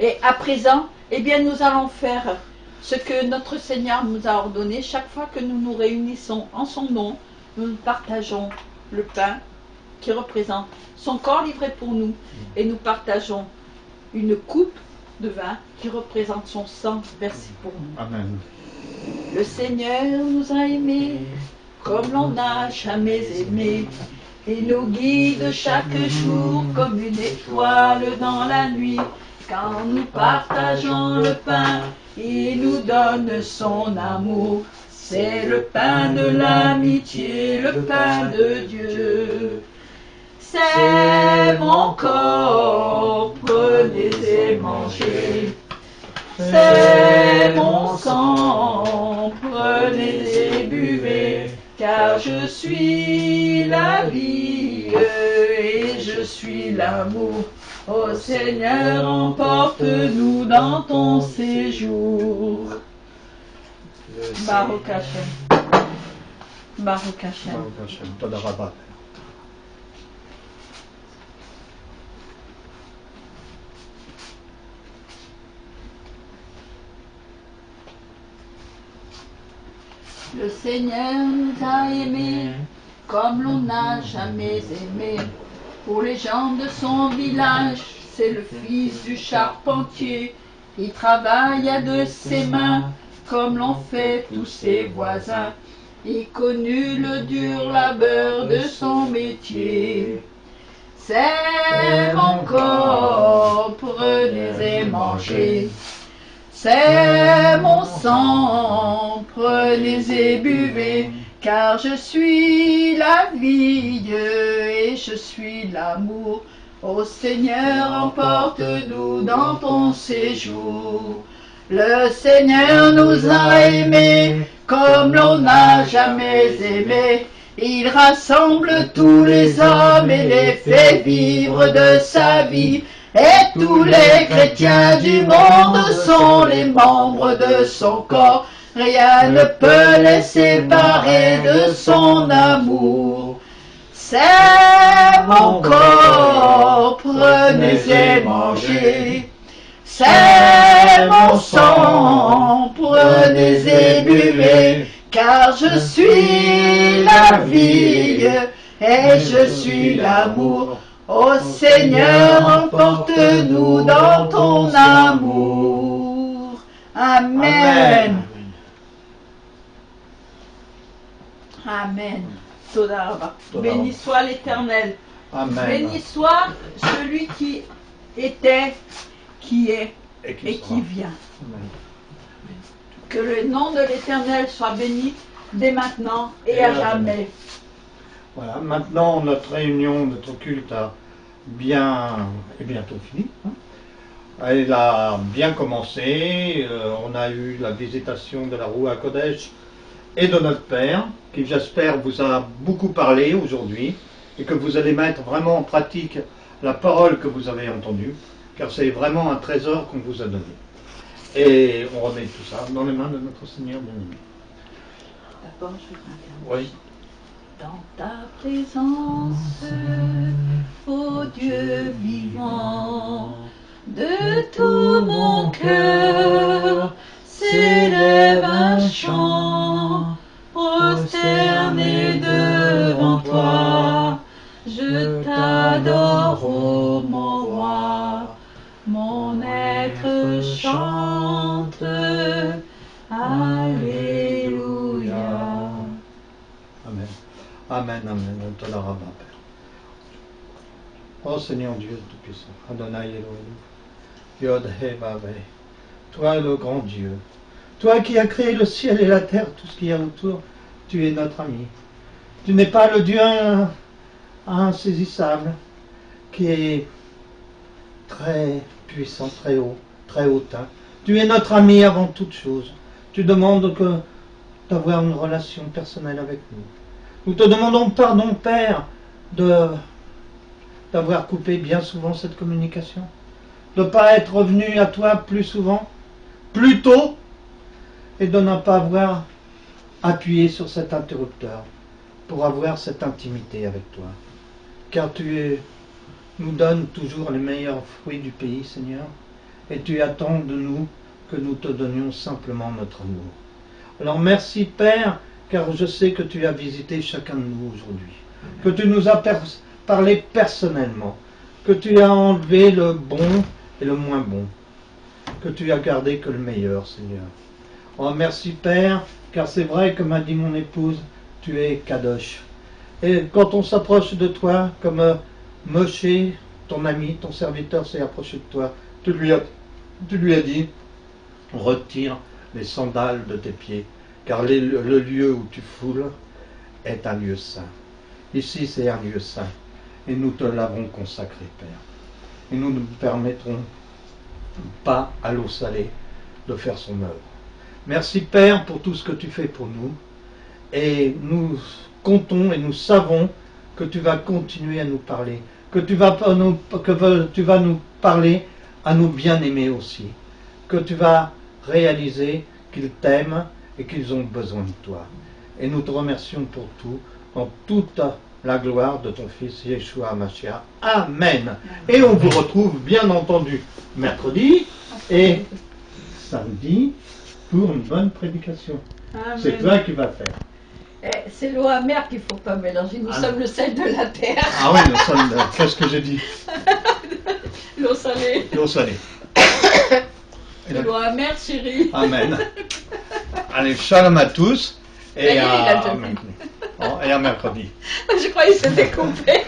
Et à présent, eh bien, nous allons faire ce que notre Seigneur nous a ordonné. Chaque fois que nous nous réunissons en son nom, nous partageons le pain qui représente son corps livré pour nous, et nous partageons une coupe de vin qui représente son sang versé pour nous. Amen. Le Seigneur nous a aimés comme l'on n'a jamais aimé. Il nous guide chaque jour comme une étoile dans la nuit. Quand nous partageons le pain, il nous donne son amour. C'est le pain de l'amitié, le pain de Dieu. C'est mon corps, prenez et mangez. C'est mon sang, prenez et buvez. Car je suis la vie et je suis l'amour. Ô Seigneur, emporte-nous dans ton séjour. Baruch Hashem. Baruch Hashem. Baruch Hashem. Toda Rabba. Le Seigneur nous a aimés comme l'on n'a jamais aimé. Pour les gens de son village, c'est le fils du charpentier. Il travaille à de ses mains comme l'ont fait tous ses voisins. Il connut le dur labeur de son métier. C'est mon corps, prenez et mangez. C'est mon sang, prenez et buvez, car je suis la vie et je suis l'amour. Ô Seigneur, emporte-nous dans ton séjour. Le Seigneur nous a aimés comme l'on n'a jamais aimé. Il rassemble tous les hommes et les fait vivre de sa vie. Et tous les chrétiens du monde sont les membres de son corps. Rien ne peut les séparer de son amour. C'est mon corps, prenez et mangez. C'est mon sang, prenez et buvez. Car je suis la vie et je suis l'amour. Ô Seigneur, emporte-nous dans ton amour. Amen. Amen. Toda Rabba. Béni soit l'Éternel. Amen. Béni soit celui qui était, qui est Et et qui sera. vient. Amen. Que le nom de l'Éternel soit béni dès maintenant et à jamais. Voilà, maintenant notre réunion, notre culte a bientôt fini. Hein. Elle a bien commencé. On a eu la visitation de la Roua Kodesh et de notre Père, qui j'espère vous a beaucoup parlé aujourd'hui et que vous allez mettre vraiment en pratique la parole que vous avez entendue, car c'est vraiment un trésor qu'on vous a donné. Et on remet tout ça dans les mains de notre Seigneur bien-aimé. D'abord, je voudrais Oui. dans ta présence, ô Dieu vivant, de tout mon cœur s'élève un chant, prosterné devant toi, je t'adore, ô mon roi, mon être chante, Alléluia. Amen. Amen, amen. On te la rabat, Père. Oh Seigneur Dieu Tout-Puissant, Adonai Elohim, Yod He Vav He. Toi le grand Dieu, toi qui as créé le ciel et la terre, tout ce qu'il y a autour, tu es notre ami. Tu n'es pas le Dieu insaisissable, qui est très puissant, très hautain. Tu es notre ami avant toute chose. Tu demandes d'avoir une relation personnelle avec nous. Nous te demandons pardon, Père, d'avoir coupé bien souvent cette communication, de ne pas être revenu à toi plus souvent, plus tôt, et de ne pas avoir appuyé sur cet interrupteur pour avoir cette intimité avec toi. Car tu nous donnes toujours les meilleurs fruits du pays, Seigneur, et tu attends de nous que nous te donnions simplement notre amour. Alors merci, Père, car je sais que tu as visité chacun de nous aujourd'hui, que tu nous as parlé personnellement, que tu as enlevé le bon et le moins bon, que tu as gardé que le meilleur, Seigneur. Oh, merci, Père, car c'est vrai, comme a dit mon épouse, tu es Kadosh. Et quand on s'approche de toi, comme Moshe, ton ami, ton serviteur s'est approché de toi, tu lui as dit, retire les sandales de tes pieds, car le lieu où tu foules est un lieu saint. Ici, c'est un lieu saint, et nous te l'avons consacré, Père. Et nous ne permettrons pas à l'eau salée de faire son œuvre. Merci, Père, pour tout ce que tu fais pour nous, et nous comptons et nous savons que tu vas continuer à nous parler que tu vas nous parler à nous bien aimer aussi, que tu vas réaliser qu'ils t'aiment et qu'ils ont besoin de toi. Et nous te remercions pour tout, dans toute la gloire de ton Fils Yeshua Mashiach. Amen. Et on vous retrouve bien entendu mercredi et samedi pour une bonne prédication. Amen. C'est toi qui vas faire. C'est l'eau amère qu'il ne faut pas mélanger. Nous sommes le sel de la terre. Ah oui, nous sommes. Qu'est-ce que j'ai dit? L'eau salée. L'eau salée. L'eau amère, chérie. Amen. Allez, shalom à tous. Ça y est, il a déjà Et à mercredi. Je croyais que c'était coupé.